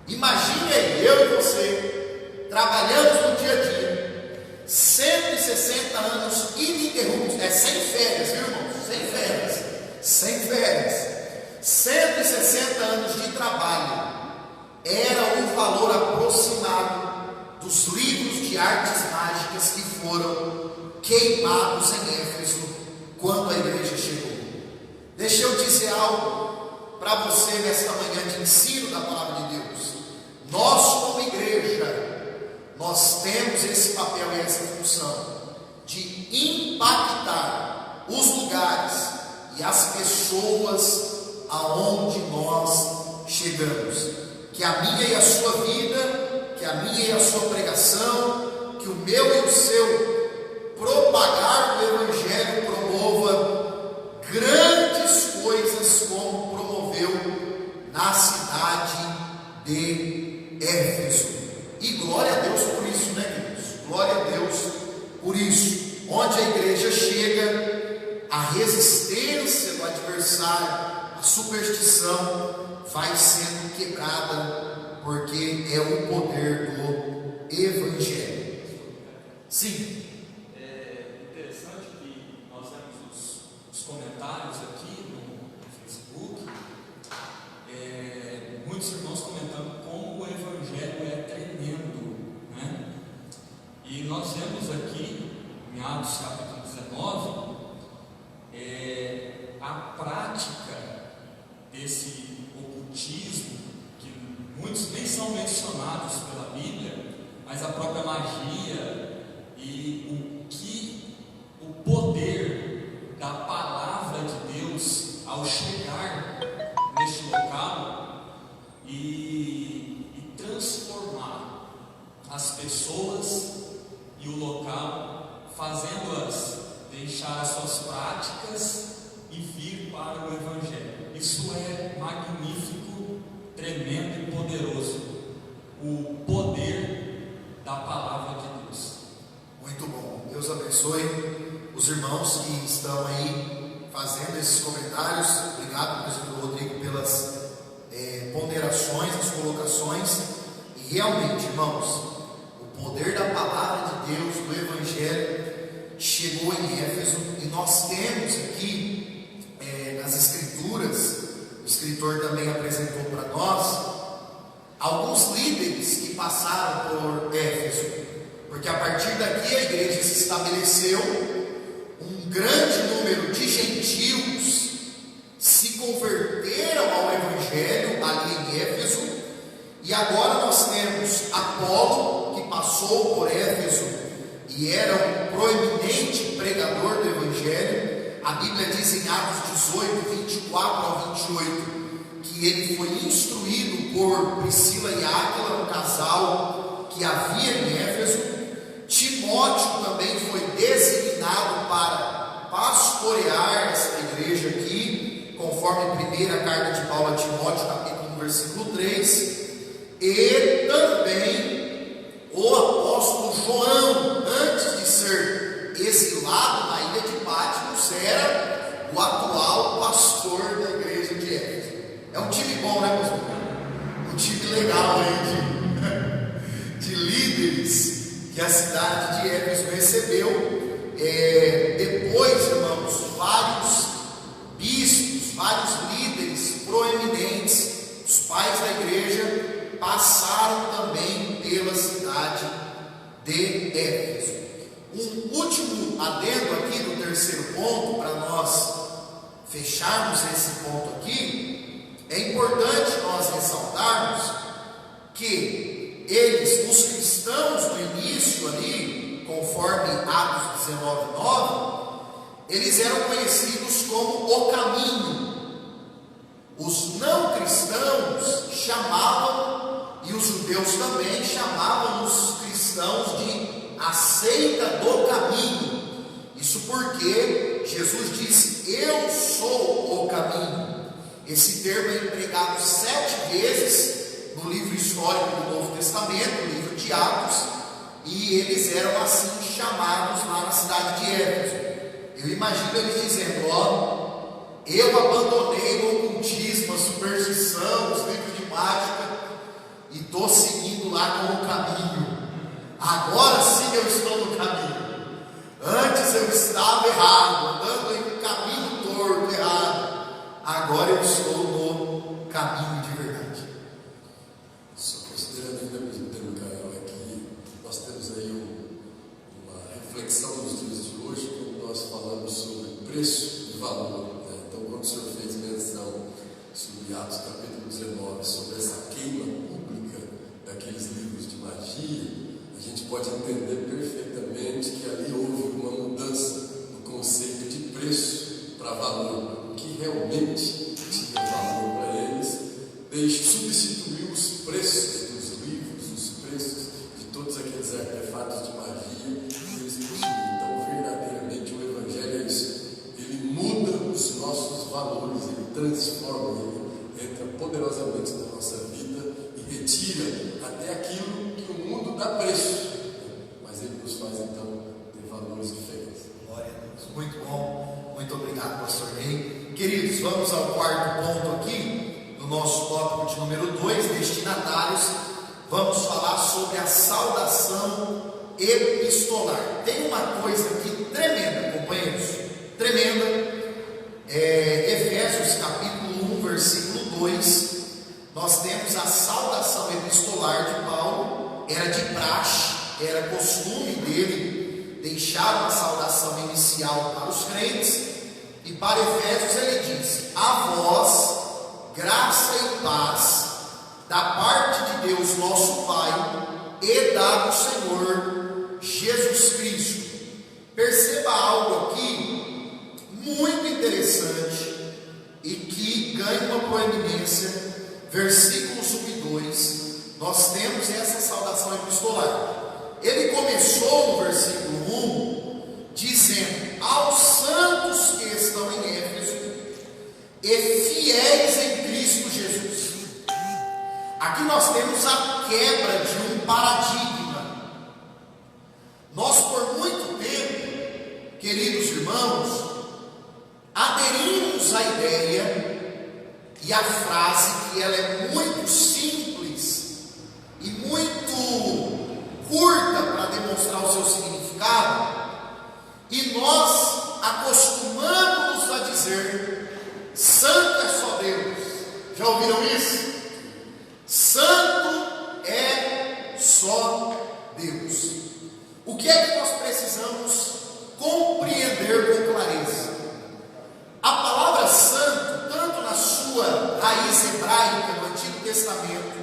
Imagine aí, eu e você, trabalhamos no dia a dia, 160 anos ininterruptos, sem férias, viu, irmãos? Sem férias, 160 anos de trabalho, era o valor aproximado dos livros de artes mágicas que foram queimados em Éfeso quando a igreja chegou. Deixa eu dizer algo para você nesta manhã de ensino da palavra de Deus. Nós, como igreja, nós temos esse papel e essa função de impactar os lugares e as pessoas aonde nós chegamos. Que a minha e a sua vida, que a minha e a sua pregação, que o meu e o seu propagar do evangelho promova grandes coisas como promoveu na cidade de Éfeso. E glória a Deus por isso, né, queridos? Glória a Deus por isso. Onde a igreja chega, a resistência do adversário, a superstição vai sendo quebrada, porque é o poder do evangelho. Sim. É interessante que nós vemos os comentários aqui no Facebook, muitos irmãos comentando como o evangelho é tremendo, né? E nós vemos aqui em Atos capítulo 19 a prática impressionados pela Bíblia, mas a própria magia e o poder da palavra de Deus ao chegar neste local e transformar as pessoas e o local, fazendo-as deixar as suas práticas e vir para o Evangelho. Isso é magnífico, tremendo e poderoso. O poder da palavra de Deus. Muito bom. Deus abençoe os irmãos que estão aí fazendo esses comentários. Obrigado, presidente Rodrigo, pelas ponderações, as colocações. E realmente, irmãos, o poder da palavra de Deus, do Evangelho, chegou em Éfeso, e nós temos aqui nas Escrituras, o escritor também apresentou para nós alguns líderes que passaram por Éfeso, porque a partir daqui a igreja se estabeleceu. Um grande número de gentios se converteram ao Evangelho ali em Éfeso, e agora nós temos Apolo, que passou por Éfeso e era um proeminente pregador do Evangelho. A Bíblia diz em Atos 18, 24 ao 28, que ele foi instruído por Priscila e Áquila, um casal que havia em Éfeso. Timóteo também foi designado para pastorear esta igreja aqui, conforme a primeira carta de Paulo a Timóteo, capítulo 1, versículo 3. E também o apóstolo João, antes de ser exilado na ilha de Patmos, era o atual pastor da igreja de Éfeso. É um time bom, né, pastor? Um time legal aí de líderes que a cidade de Éfeso recebeu. Depois, irmãos, vários bispos, vários líderes proeminentes, os pais da igreja, passaram também pela cidade de Éfeso. Um último adendo aqui do terceiro ponto, para nós fecharmos esse ponto aqui. É importante nós ressaltarmos que eles, os cristãos no início ali, conforme Atos 19:9, eles eram conhecidos como o caminho. Os não cristãos chamavam, e os judeus também chamavam os cristãos de a seita do caminho. Isso porque Jesus disse: eu sou o caminho. Esse termo é empregado 7 vezes no livro histórico do Novo Testamento, no livro de Atos, e eles eram assim chamados lá na cidade de Éfeso. Eu imagino eles dizendo: eu abandonei o ocultismo, a superstição, os livros de mágica, e estou seguindo lá com o caminho. Agora sim eu estou no caminho. Antes eu estava errado, andando em um caminho torto, errado. Agora eu estou no caminho de verdade. Só considerando ainda mesmo termo, Caio, é que nós temos aí uma reflexão nos dias de hoje, quando nós falamos sobre preço e valor, né? Então, quando o senhor fez menção sobre Atos capítulo 19, sobre essa queima pública daqueles livros de magia, a gente pode entender perfeitamente que ali houve uma mudança no conceito de preço para valor. O que realmente tinha valor para eles, substituiu os preços dos livros, os preços de todos aqueles artefatos de magia que eles possuíam. Então, verdadeiramente, o Evangelho é isso. Ele muda os nossos valores, ele transforma, ele entra poderosamente na nossa vida e retira até aquilo que o mundo dá preço, mas ele nos faz então ter valores diferentes. Glória a Deus, muito bom, muito obrigado, pastor Ney. Queridos, vamos ao quarto ponto aqui, no nosso tópico de número 2, destinatários. Vamos falar sobre a saudação epistolar. Tem uma coisa aqui tremenda, companheiros, tremenda. Efésios capítulo 1, versículo 2, nós temos a saudação epistolar de Paulo. Era de praxe, era costume dele deixar uma saudação inicial para os crentes. E para Efésios ele diz: a vós, graça e paz da parte de Deus nosso Pai e da do Senhor Jesus Cristo. Perceba algo aqui muito interessante e que ganha uma proeminência. Versículo sub-2, nós temos essa saudação epistolar. Ele começou no versículo 1 dizendo: aos santos que estão em Éfeso e fiéis em Cristo Jesus. Aqui nós temos a quebra de um paradigma. Nós por muito tempo, queridos irmãos, aderimos à ideia e à frase, que ela é muito simples e muito curta para demonstrar o seu significado, e nós acostumamos a dizer: santo é só Deus. Já ouviram isso? Santo é só Deus. O que é que nós precisamos compreender com clareza? A palavra santo, tanto na sua raiz hebraica no Antigo Testamento,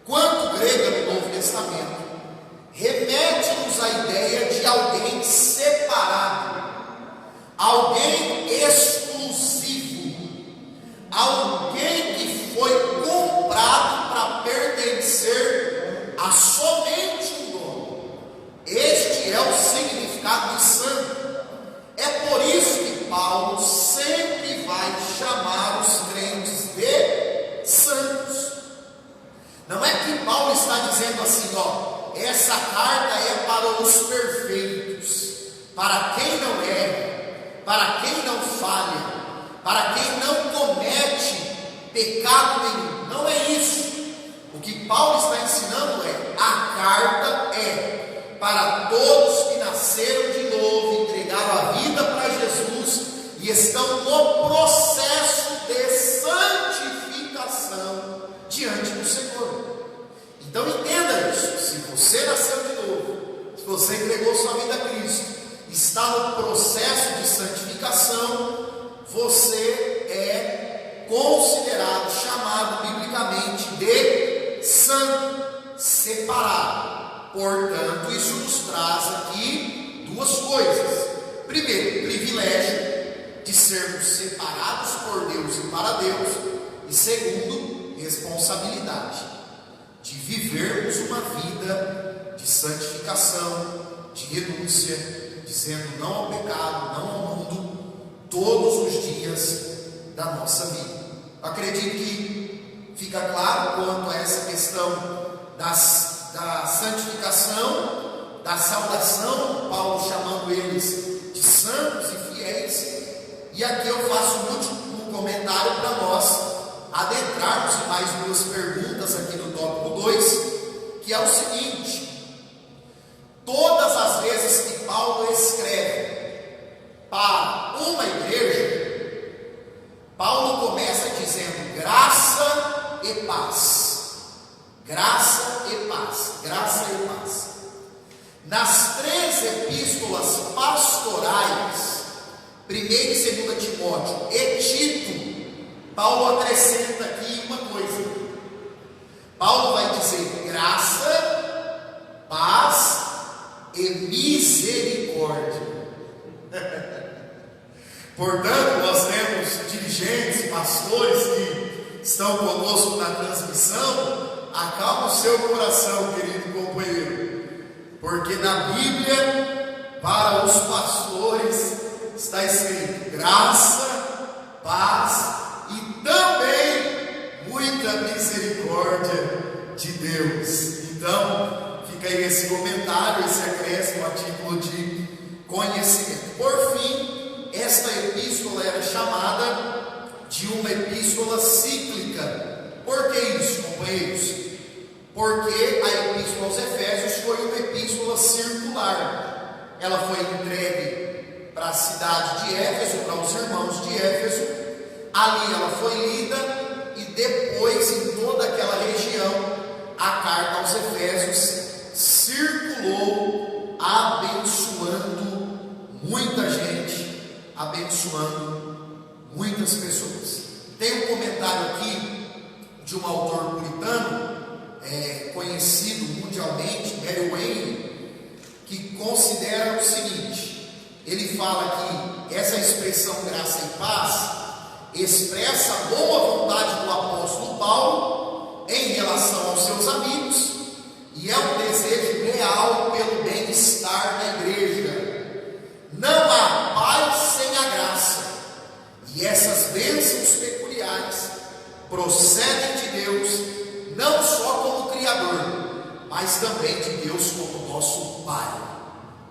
quanto grega no Novo Testamento, remete-nos à ideia de alguém separado, alguém exclusivo, alguém que foi comprado para pertencer a somente um dono. Este é o significado de santo. É por isso que Paulo sempre vai chamar os crentes de santos. Não é que Paulo está dizendo assim, essa carta é para os perfeitos, para quem não erra, para quem não falha, para quem não comete pecado nenhum. Não é isso. O que Paulo está ensinando a carta é para todos que nasceram de novo, entregaram a vida para Jesus e estão no processo de santificação diante do Senhor. Então entenda isso: se você nasceu de novo, se você entregou sua vida a Cristo, está no processo de santificação, você é considerado, chamado biblicamente de santo, separado. Portanto, isso nos traz aqui duas coisas. Primeiro, privilégio de sermos separados por Deus e para Deus. E segundo, responsabilidade de vivermos uma vida de santificação, de renúncia, dizendo não ao pecado, não ao mundo, todos os dias da nossa vida. Acredito que fica claro quanto a essa questão da santificação, da saudação, Paulo chamando eles de santos e fiéis. E aqui eu faço um último comentário para nós adentrarmos em mais duas perguntas aqui no tópico 2, que é o seguinte: todas as vezes que Paulo escreve para uma igreja, Paulo começa dizendo graça e paz. Graça e paz, graça e paz. Nas 3 epístolas pastorais, 1 e 2 Timóteo e Tito, Paulo acrescenta aqui uma coisa. Paulo vai dizer graça, paz e misericórdia. Portanto, nós temos dirigentes, pastores que estão conosco na transmissão. Acalma o seu coração, querido companheiro, porque na Bíblia, para os pastores, está escrito graça, paz e também muita misericórdia de Deus. Então, fica aí esse comentário, esse acréscimo a título de conhecimento. Por fim, esta epístola era chamada de uma epístola cíclica. Por que isso, companheiros? Porque a epístola aos Efésios foi uma epístola circular. Ela foi entregue para a cidade de Éfeso, para os irmãos de Éfeso. Ali ela foi lida e depois em toda aquela região a carta aos Efésios circulou, abençoando muita gente, abençoando muitas pessoas. Tem um comentário aqui de um autor puritano, conhecido mundialmente, Mary Wayne, que considera o seguinte: ele fala que essa expressão graça e paz expressa a boa vontade do apóstolo Paulo em relação aos seus amigos e é um desejo real pelo bem-estar da igreja. Não há paz sem a graça, e essas bênçãos peculiares procedem de Deus, não só como Criador, mas também de Deus como nosso Pai.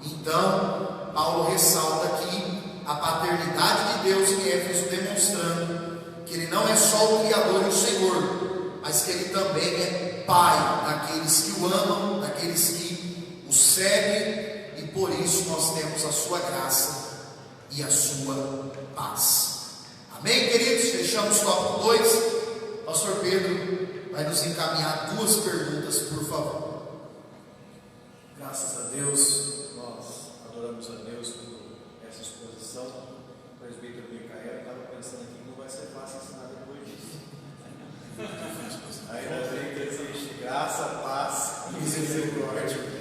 Então, Paulo ressalta aqui a paternidade de Deus em Éfeso, demonstrando que Ele não é só o Criador e o Senhor, mas que Ele também é Pai daqueles que o amam, daqueles que o seguem, e por isso nós temos a sua graça e a sua paz. Amém, queridos? Fechamos o tópico 2. Pastor Pedro vai nos encaminhar 2 perguntas, por favor. Graças a Deus, nós adoramos a Deus por essa exposição. O presbítero Micael estava pensando aqui que não vai ser fácil ensinar depois disso. Ainda bem que existe graça, paz e misericórdia.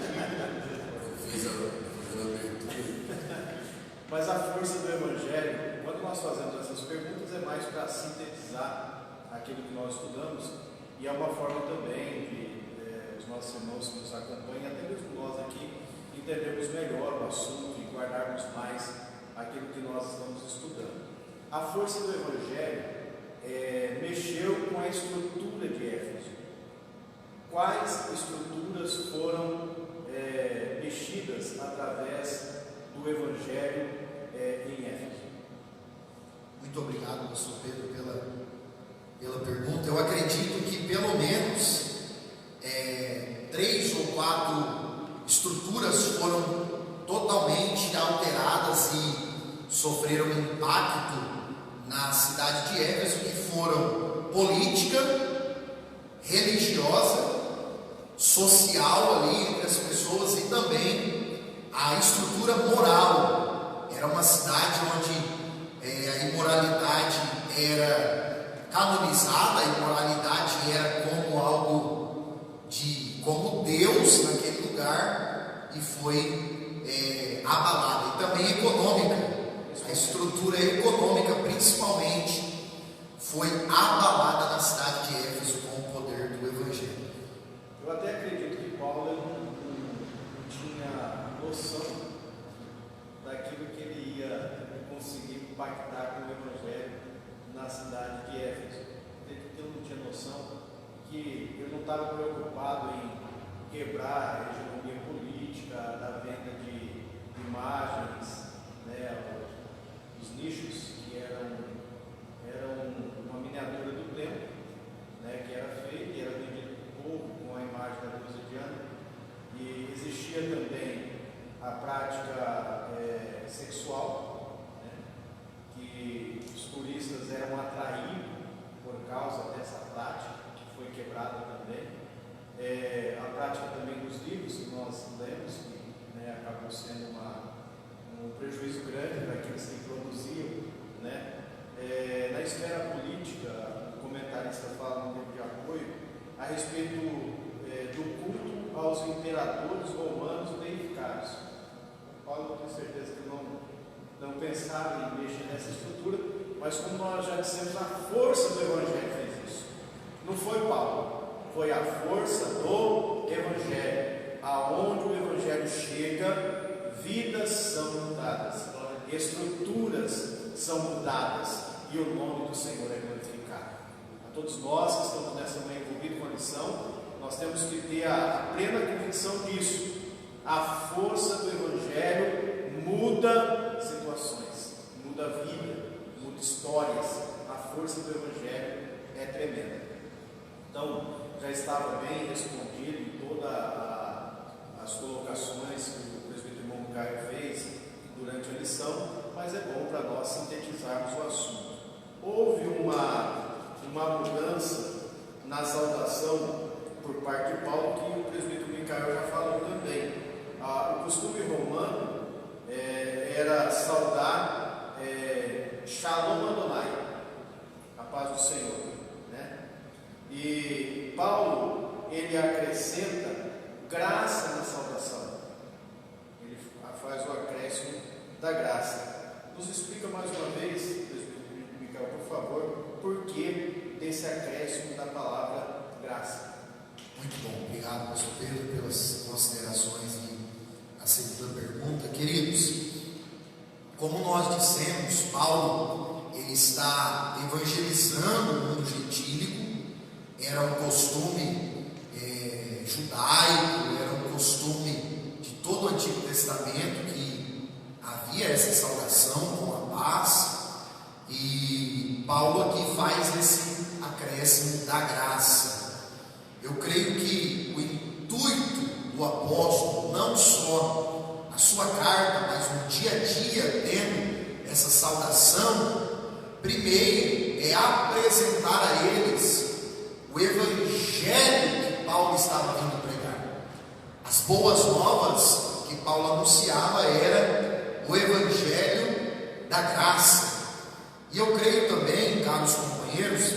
Mas a força do Evangelho, quando nós fazemos essas perguntas, é mais para sintetizar aquilo que nós estudamos, e é uma forma também de os nossos irmãos que nos acompanham, até mesmo nós aqui, entendermos melhor o assunto e guardarmos mais aquilo que nós estamos estudando. A força do Evangelho mexeu com a estrutura de Éfeso. Quais estruturas foram mexidas através do Evangelho em Éfeso? Muito obrigado, pastor Pedro, pela pergunta. Eu acredito que pelo menos 3 ou 4 estruturas foram totalmente alteradas e sofreram impacto na cidade de Éfeso, que foram política, religiosa, social ali entre as pessoas, e também a estrutura moral. Era uma cidade onde a imoralidade era canonizada, a imoralidade era como algo como Deus naquele lugar, e foi abalada. E também econômica, a estrutura econômica principalmente foi abalada na cidade de Éfeso com o poder do Evangelho. Eu até acredito que Paulo não tinha noção daquilo que ele ia conseguir impactar com o Evangelho na cidade de Éfeso. Ele não tinha noção que ele não estava preocupado em quebrar a hegemonia política, da venda de imagens, os nichos que eram uma miniatura do templo, que era feita e era vendida para o povo com a imagem da deusa Diana. E existia também a prática sexual, que os turistas eram atraídos por causa dessa prática, que foi quebrada também. A prática também dos livros que nós lemos, que acabou sendo um prejuízo grande para aqueles que produziam. Na esfera política, o comentarista fala no livro de apoio a respeito do culto aos imperadores romanos deificários. Paulo, tenho certeza que não pensava em mexer nessa estrutura, mas como nós já dissemos, a força do Evangelho fez isso. Não foi Paulo, foi a força do Evangelho. Aonde o Evangelho chega, vidas são mudadas, estruturas são mudadas, e o nome do Senhor é glorificado. A todos nós que estamos nessa manhã envolvidos com a lição, nós temos que ter a plena convicção disso. A força do Evangelho muda situações, muda vida, muda histórias. A força do Evangelho é tremenda. Então, já estava bem respondido em todas as colocações que o presbítero irmão Caio fez durante a lição, mas é bom para nós sintetizarmos o assunto. Houve uma mudança na saudação por parte de Paulo, que o presbítero Micael já falou também. O costume romano era saudar Shalom Adonai, a paz do Senhor, E ele acrescenta graça na saudação. Ele faz o acréscimo da graça. Nos explica mais uma vez, Micael, por favor, por que desse acréscimo da palavra graça? Muito bom, obrigado, pastor Pedro, pelas considerações e a segunda pergunta. Queridos, como nós dissemos, Paulo, ele está evangelizando o mundo gentílico. Era um costume judaico, era um costume de todo o Antigo Testamento que havia essa saudação com a paz, e Paulo aqui faz esse acréscimo da graça. Eu creio que o intuito do apóstolo, não só a sua carta, mas no dia a dia tendo essa saudação, primeiro é apresentar a eles o evangelho que Paulo estava vindo pregar. As boas novas que Paulo anunciava era o evangelho da graça. E eu creio também, caros companheiros,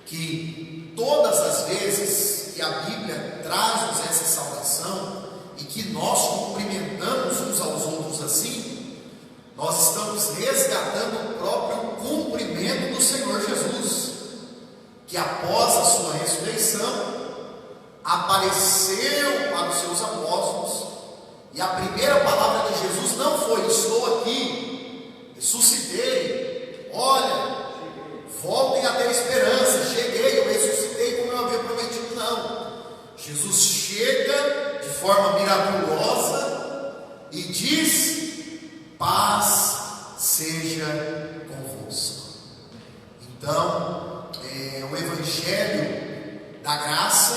que todas as vezes que a Bíblia traz-nos essa saudação e que nós cumprimentamos uns aos outros assim, nós estamos resgatando o próprio cumprimento do Senhor Jesus, que após a sua ressurreição apareceu para os seus apóstolos, e a primeira palavra de Jesus não foi: estou aqui, ressuscitei, olha, voltem a ter esperança, cheguei, eu ressuscitei como eu havia prometido. Não, Jesus chega de forma miraculosa e diz: paz seja convosco. Então, o evangelho da graça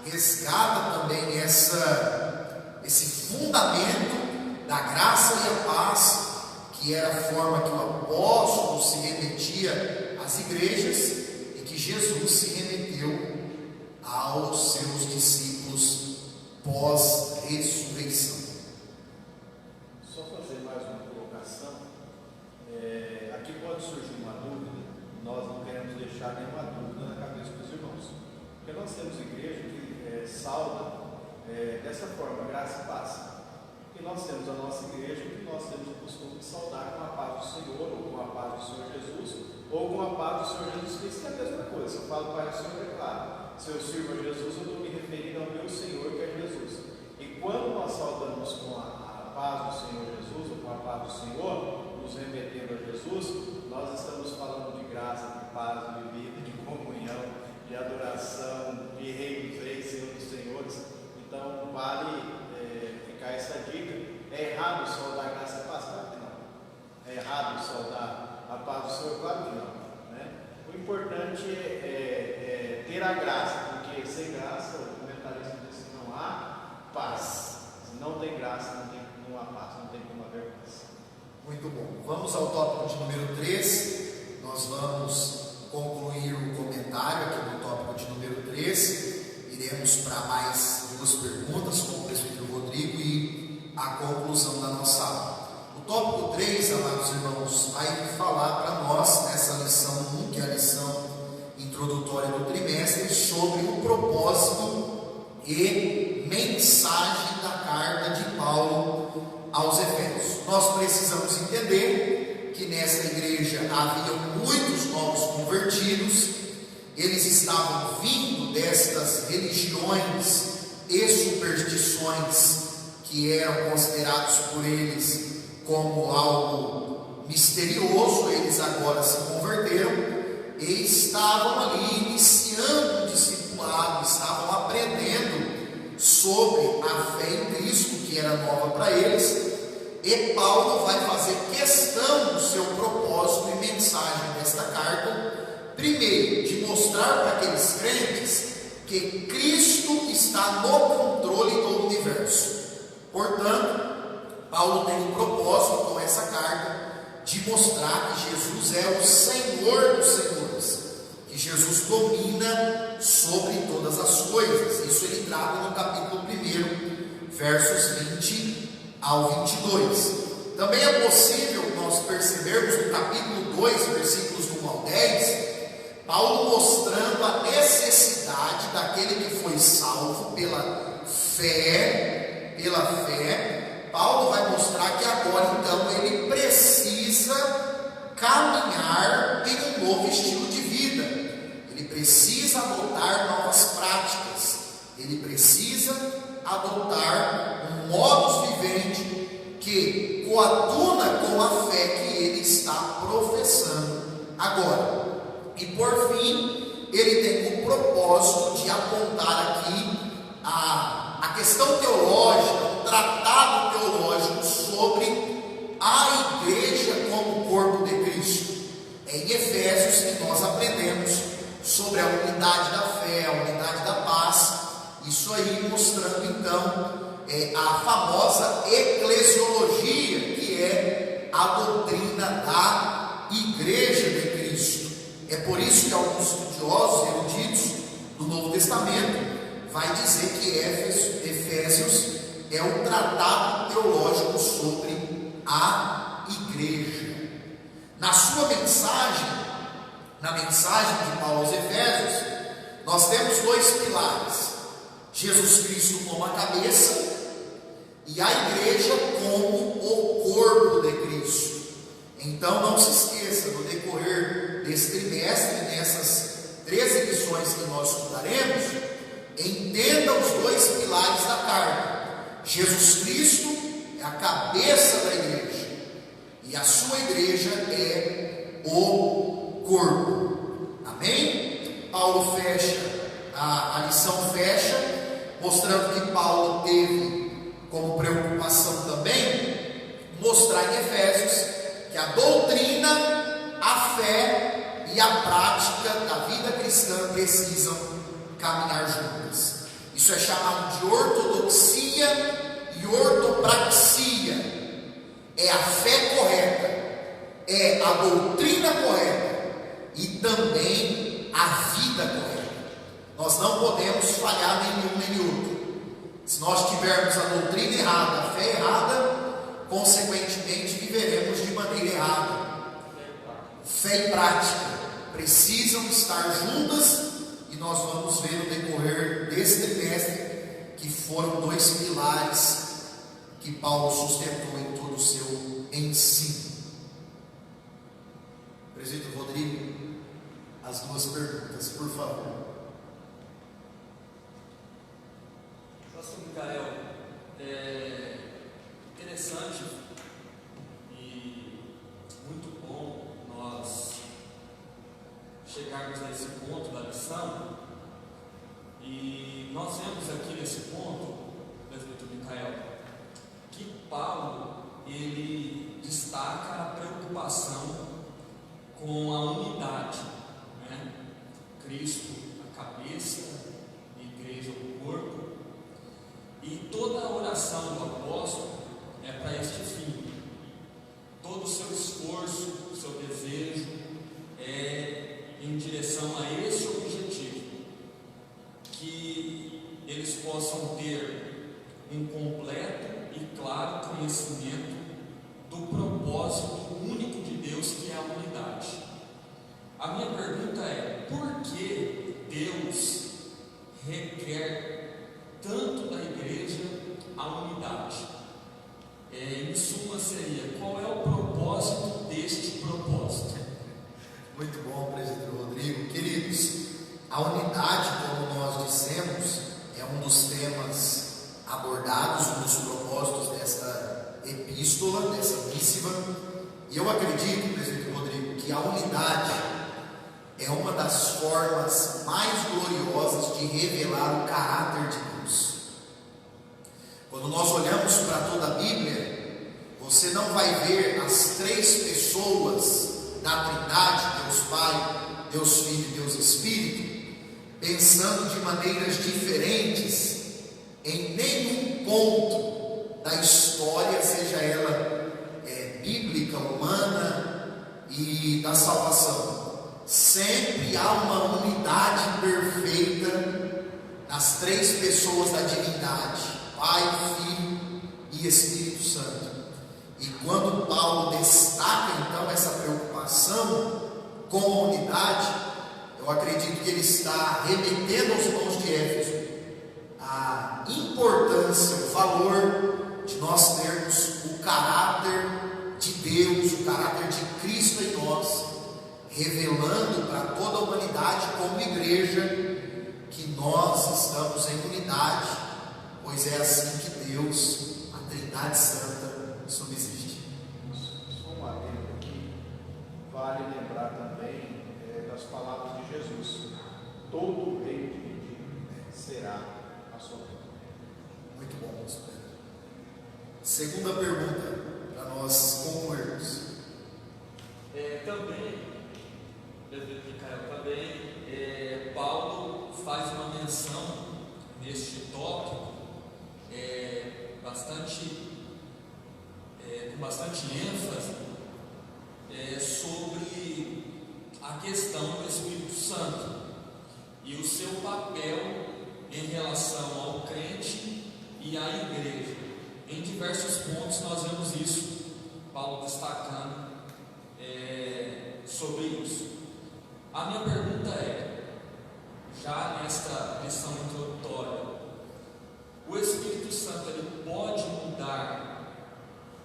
resgata também esse fundamento da graça e a paz, que era a forma que o apóstolo se remetia às igrejas e que Jesus se remeteu aos seus discípulos pós-ressurreição. Só fazer mais uma colocação. Aqui pode surgir uma dúvida, nós não queremos deixar nenhuma dúvida na cabeça dos irmãos, porque nós temos igreja que sauda dessa forma, graça e paz. E nós temos a nossa igreja que nós temos o costume de saudar com a paz do Senhor, ou com a paz do Senhor Jesus, ou com a paz do Senhor Jesus Cristo, que é a mesma coisa. Se eu falo Pai do Senhor, é claro, se eu sirvo a Jesus, eu estou me referindo ao meu Senhor, que é Jesus. E quando nós saudamos com a paz do Senhor Jesus, ou com a paz do Senhor, nos remetendo a Jesus, nós estamos falando de graça, de paz, de vida, de comunhão, de adoração, de Rei dos Reis, Senhor dos Senhores. Então, vale ficar essa dica. É errado saudar a graça e a paz? Claro que não. É errado saudar a paz do Senhor? Claro que não, né? O importante é ter a graça, porque sem graça, o comentarista diz que não há paz. Se não tem graça, não há paz, não tem como haver paz. Muito bom. Vamos ao tópico de número 3. Nós vamos concluir o comentário aqui no tópico de número 3. Iremos para mais 2 perguntas com o presbítero Rodrigo e a conclusão da nossa aula. O tópico 3, amados irmãos, vai falar para nós, nessa lição 1, que é a lição introdutória do trimestre, sobre o propósito e mensagem da carta de Paulo aos Efésios. Nós precisamos entender que nessa igreja havia muitos novos convertidos. Eles estavam vindo destas religiões e superstições que eram considerados por eles como algo misterioso. Eles agora se converteram e estavam ali iniciando um discipulado, estavam aprendendo sobre a fé em Cristo, que era nova para eles. E Paulo vai fazer questão do seu propósito e mensagem desta carta, primeiro, de mostrar para aqueles crentes que Cristo está no controle do universo. Portanto, Paulo tem um propósito com essa carta de mostrar que Jesus é o Senhor dos senhores, que Jesus domina sobre todas as coisas. Isso ele trata no capítulo 1, versos 20 ao 22. Também é possível nós percebermos no capítulo 2, versículos do 1 ao 10, Paulo mostrando a necessidade necessidade daquele que foi salvo pela fé, Paulo vai mostrar que agora então ele precisa caminhar em um novo estilo de vida, ele precisa adotar novas práticas, ele precisa adotar um modus vivendi que coaduna com a fé que ele está professando agora. E por fim, ele tem o propósito de apontar aqui a questão teológica, um tratado teológico sobre a igreja como corpo de Cristo. É em Efésios que nós aprendemos sobre a unidade da fé, a unidade da paz, isso aí mostrando então a famosa eclesiologia, que é a doutrina da igreja de Cristo. É por isso que alguns estudiosos eruditos do Novo Testamento vai dizer que Efésios é um tratado teológico sobre a igreja. Na sua mensagem, na mensagem de Paulo aos Efésios, nós temos dois pilares: Jesus Cristo como a cabeça e a igreja como o corpo de Cristo. Então não se esqueça, no decorrer desse trimestre, nessas 13 lições que nós estudaremos, entenda os dois pilares da carta. Jesus Cristo é a cabeça da igreja e a sua igreja é o corpo. Amém? Paulo fecha, a lição fecha, mostrando que Paulo teve como preocupação também mostrar em Efésios que a doutrina, a fé e a prática da vida cristã precisam caminhar juntas. Isso é chamado de ortodoxia e ortopraxia. É a fé correta, é a doutrina correta e também a vida correta. Nós não podemos falhar nenhum nem outro. Se nós tivermos a doutrina errada, a fé errada, consequentemente viveremos de maneira errada. Fé e prática precisam estar juntas, e nós vamos ver no decorrer desse trimestre que foram dois pilares que Paulo sustentou em todo o seu ensino. Presbítero Rodrigo, as duas perguntas, por favor. Pastor Micael, é interessante e muito bom nós chegarmos nesse ponto da lição, e nós vemos aqui nesse ponto, presbítero Micael, que Paulo ele destaca a preocupação com a unidade, né? Cristo a cabeça, a igreja o corpo, e toda a oração do apóstolo é para este fim. Todo o seu esforço, o seu desejo é em direção a esse objetivo, que eles possam ter um completo e claro conhecimento do propósito único de Deus, que é a unidade. A minha pergunta é: por que Deus requer tanto da igreja a unidade? Em suma seria, qual é o propósito deste propósito? Muito bom, presbítero Rodrigo. Queridos, a unidade, como nós dissemos, é um dos temas abordados, um dos propósitos desta epístola, dessa missiva. E eu acredito, presbítero Rodrigo, que a unidade é uma das formas mais gloriosas de revelar o caráter de Deus. Quando nós olhamos para toda a Bíblia, você não vai ver as três pessoas da Trindade, Deus Pai, Deus Filho e Deus Espírito, pensando de maneiras diferentes em nenhum ponto da história, seja ela bíblica, humana e da salvação. Sempre há uma unidade perfeita nas três pessoas da divindade, Pai, Filho e Espírito Santo. E quando Paulo destaca então essa preocupação com a unidade, Eu acredito que ele está remetendo aos irmãos de Éfeso a importância, o valor de nós termos o caráter de Deus, o caráter de Cristo em nós, revelando para toda a humanidade como igreja que nós estamos em unidade, pois é assim que Deus, a Trindade Santa, subsiste. Só um adendo aqui, vale lembrar também das palavras de Jesus: todo reino dividido será assolado. Muito bom, pastor. Segunda pergunta, para nós concluirmos. Também, presbítero Micael, Paulo faz uma menção neste tópico com bastante ênfase sobre a questão do Espírito Santo e o seu papel em relação ao crente e à igreja. Em diversos pontos nós vemos isso, Paulo destacando sobre isso. A minha pergunta já nesta lição introdutória, o Espírito Santo ele pode mudar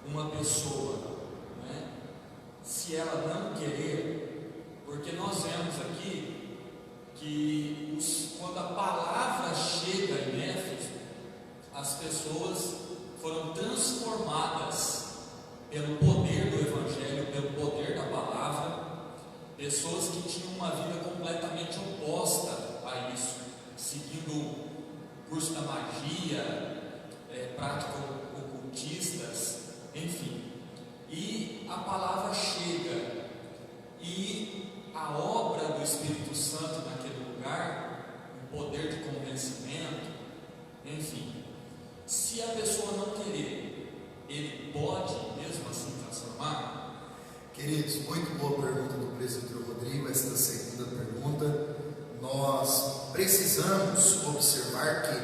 uma pessoa, né, se ela não querer? Porque nós vemos aqui que quando a palavra chega em Éfeso, as pessoas foram transformadas pelo poder do Evangelho, pelo poder da palavra. Pessoas que tinham uma vida completamente oposta a isso, seguindo o curso da magia, práticas ocultistas, enfim. E a palavra chega, e a obra do Espírito Santo naquele lugar, o poder de convencimento, enfim. Se a pessoa não querer, ele pode mesmo assim transformar? Queridos, muito boa pergunta do presbítero Rodrigo, esta segunda pergunta. Nós precisamos observar que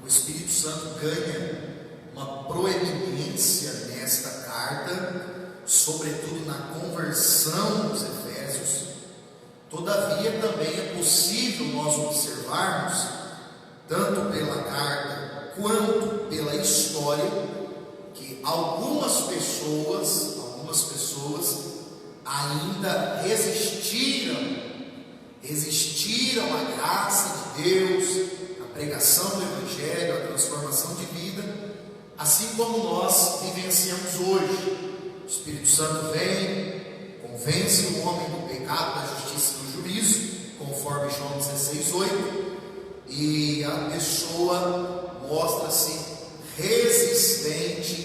o Espírito Santo ganha uma proeminência nesta carta, sobretudo na conversão dos Efésios. Todavia, também é possível nós observarmos, tanto pela carta quanto pela história, que algumas pessoas ainda resistiram à graça de Deus, à pregação do Evangelho, à transformação de vida, assim como nós vivenciamos hoje. O Espírito Santo vem, convence o homem do pecado, da justiça e do juízo, conforme João 16:8, e a pessoa mostra-se resistente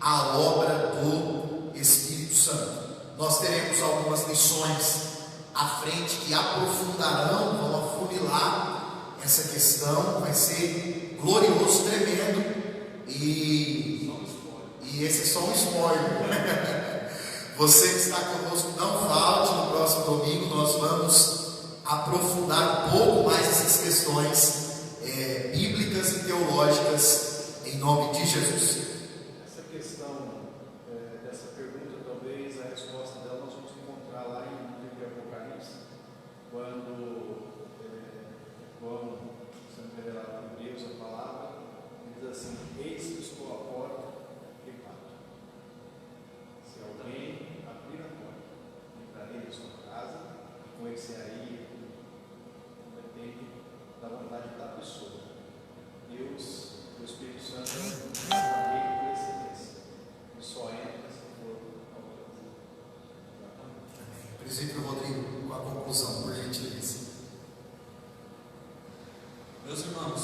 à obra do Espírito Santo. Nós teremos algumas lições à frente que aprofundarão, vão afunilar essa questão. Vai ser glorioso, tremendo, e esse é só um spoiler. Você que está conosco, não falte. No próximo domingo nós vamos aprofundar um pouco mais essas questões bíblicas e teológicas, em nome de Jesus. Essa questão dessa pergunta, talvez a resposta dela nós vamos encontrar lá em livro de Apocalipse, quando João, sendo revelado por Deus a palavra, diz assim: eis que estou à porta e bato. Se alguém abrir a porta, entrarei na sua casa e conhecerei, depende da vontade da pessoa. Deus, o Espírito Santo, é uma lei por excelência, e só entra se for autorizado. Presbítero Rodrigo, com a conclusão, por gentileza. Meus irmãos,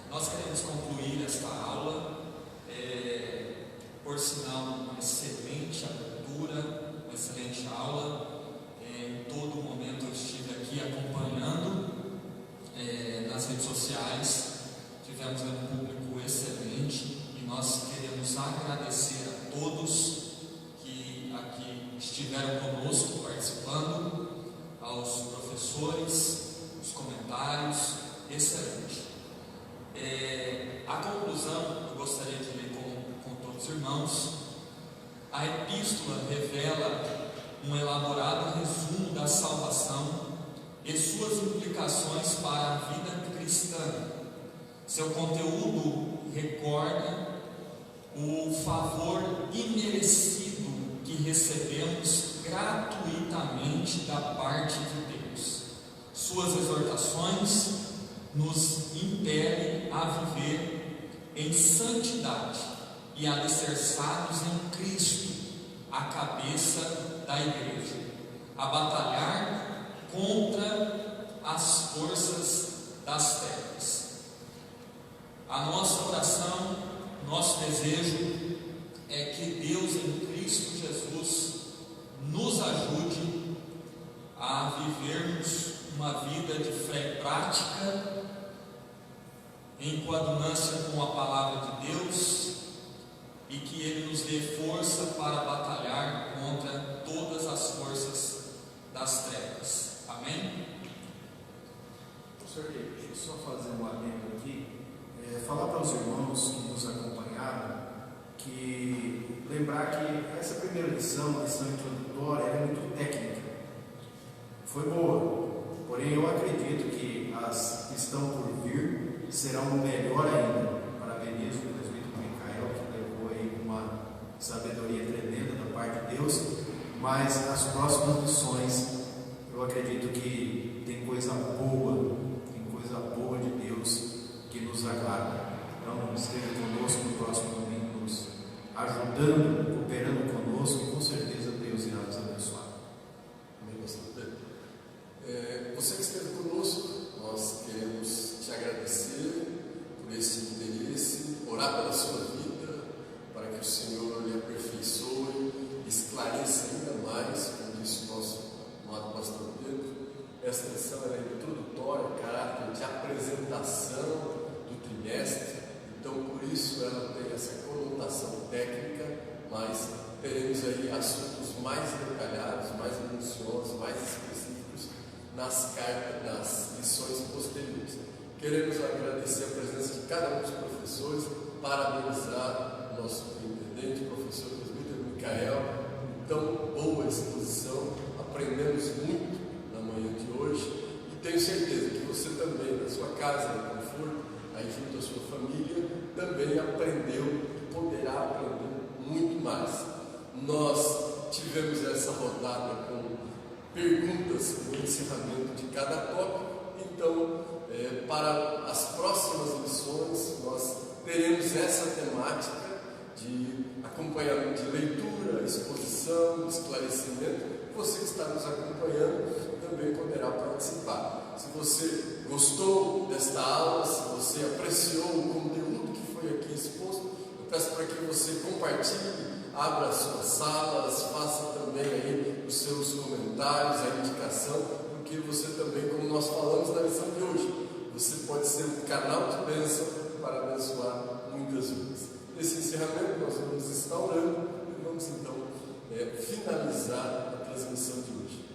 nós queremos concluir esta aula, por sinal, uma excelente abertura, uma excelente aula. Em todo momento eu estive aqui acompanhando nas redes sociais, tivemos um público excelente, e nós queremos agradecer a todos que aqui estiveram conosco participando, aos professores, os comentários, excelente. A conclusão eu gostaria de ler com todos os irmãos. A epístola revela um elaborado resumo da salvação e suas implicações para a vida cristã. Seu conteúdo recorda o favor imerecido que recebemos gratuitamente da parte de Deus. Suas exortações nos impelem a viver em santidade e alicerçados em Cristo, a cabeça da igreja, a batalhar contra as forças das trevas. A nossa oração, nosso desejo é que Deus em Cristo Jesus nos ajude a vivermos uma vida de fé prática, em coadunância com a palavra de Deus, e que Ele nos dê força para batalhar contra todas as forças das trevas. Amém? Professor, deixa eu só fazer um adendo aqui, falar para os irmãos que nos acompanharam, que lembrar que essa primeira lição, a lição introdutória, é muito técnica, foi boa, porém eu acredito que as que estão por vir serão melhor ainda. Parabenizo o presbítero Micael, que levou aí uma sabedoria tremenda da parte de Deus, mas as próximas lições eu acredito que tem coisa boa de Deus que nos agrada. Então esteja conosco no próximo domingo, nos ajudando, cooperando conosco, e com certeza Deus irá nos abençoar. Amém, pastor Pedro. Você que esteve conosco, nós queremos te agradecer por esse interesse, orar pela sua vida, para que o Senhor lhe aperfeiçoe, esclareça ainda mais, como disse o nosso amado pastor Pedro. Esta lição era introdutória, caráter de apresentação do trimestre, então por isso ela tem essa conotação técnica, mas teremos aí assuntos mais detalhados, mais minuciosos, mais específicos nas lições posteriores. Queremos agradecer a presença de cada um dos professores, parabenizar o nosso superintendente, o professor presbítero Micael, tão boa exposição, aprendemos muito na manhã de hoje, e tenho certeza que você também, na sua casa, no conforto, aí junto à sua família, também aprendeu e poderá aprender muito mais. Nós tivemos essa rodada com perguntas no encerramento de cada tópico, então para as próximas lições nós teremos essa temática de acompanhamento, de leitura, exposição, esclarecimento. Você que está nos acompanhando também poderá participar. Se você gostou desta aula, se você apreciou o conteúdo que foi aqui exposto, eu peço para que você compartilhe, abra as suas salas, faça também aí os seus comentários, a indicação, porque você também, como nós falamos na lição de hoje, você pode ser um canal de bênção para abençoar muitas vidas. Nesse encerramento nós vamos estar orando e vamos então finalizar a transmissão de hoje.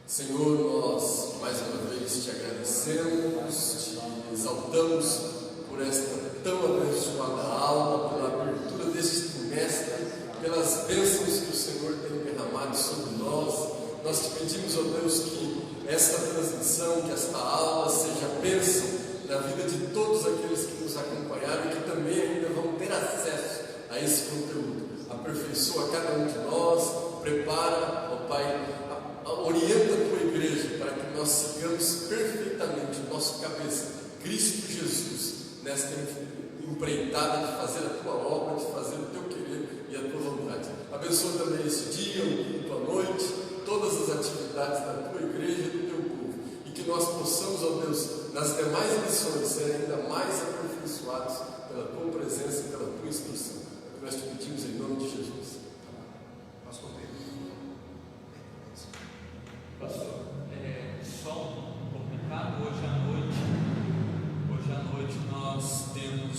Senhor, nós mais uma vez te agradecemos, te exaltamos por esta tão abençoada aula, pela abertura deste trimestre, pelas bênçãos que o Senhor tem derramado sobre nós. Nós te pedimos, ó Deus, que esta transmissão, que esta aula seja bênção na vida de todos aqueles que nos acompanharam e que também ainda vão ter acesso a esse conteúdo. Aperfeiçoa cada um de nós, prepara, ó Pai, orienta a tua igreja para que nós sigamos perfeitamente o nosso cabeça, Cristo Jesus, nesta empreitada de fazer a tua obra, de fazer o teu querer e a tua vontade. Abençoa também esse dia, o culto à noite, todas as atividades da tua igreja e do teu povo, e que nós possamos, ó Deus, nas demais lições ser ainda mais aperfeiçoados pela tua presença e pela tua instrução. É o que nós te pedimos em nome de Jesus. Pastor Pedro. Pastor, só um complicado, hoje à noite nós temos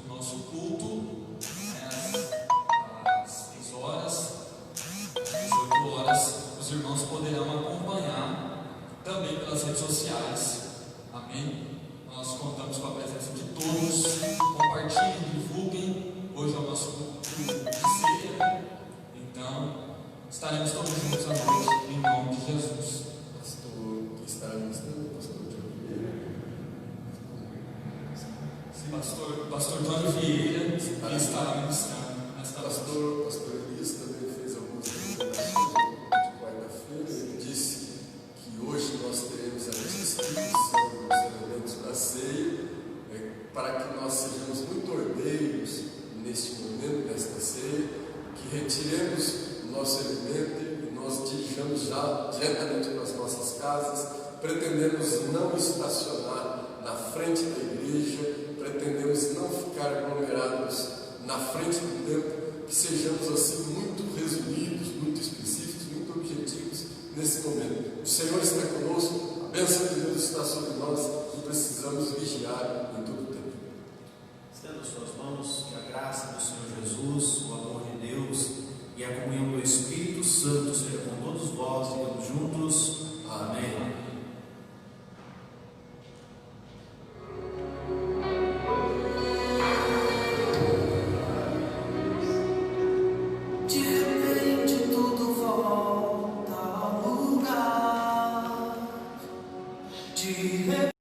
o nosso culto, às 6 horas, às 8 horas, os irmãos poderão acompanhar também pelas redes sociais, amém? Nós contamos com a presença de todos, compartilhem, divulguem, hoje é o nosso culto de ceia, então pastor Johnny Vieira, ele estará ministrando nesta Pastor Elias também fez algumas declarações de quarta-feira. Ele disse que hoje nós teremos a distribuição dos elementos da ceia, para que nós sejamos muito ordeiros neste momento, nesta ceia, que retiremos o nosso alimento e nós dirijamos já diretamente para as nossas casas. Pretendemos não estacionar na frente da igreja, pretendemos não ficar aglomerados na frente do templo, que sejamos assim muito resumidos, muito específicos, muito objetivos nesse momento. O Senhor está conosco, a bênção de Deus está sobre nós e precisamos vigiar em todo o tempo. Estenda suas mãos, que a graça do Senhor Jesus, o amor de Deus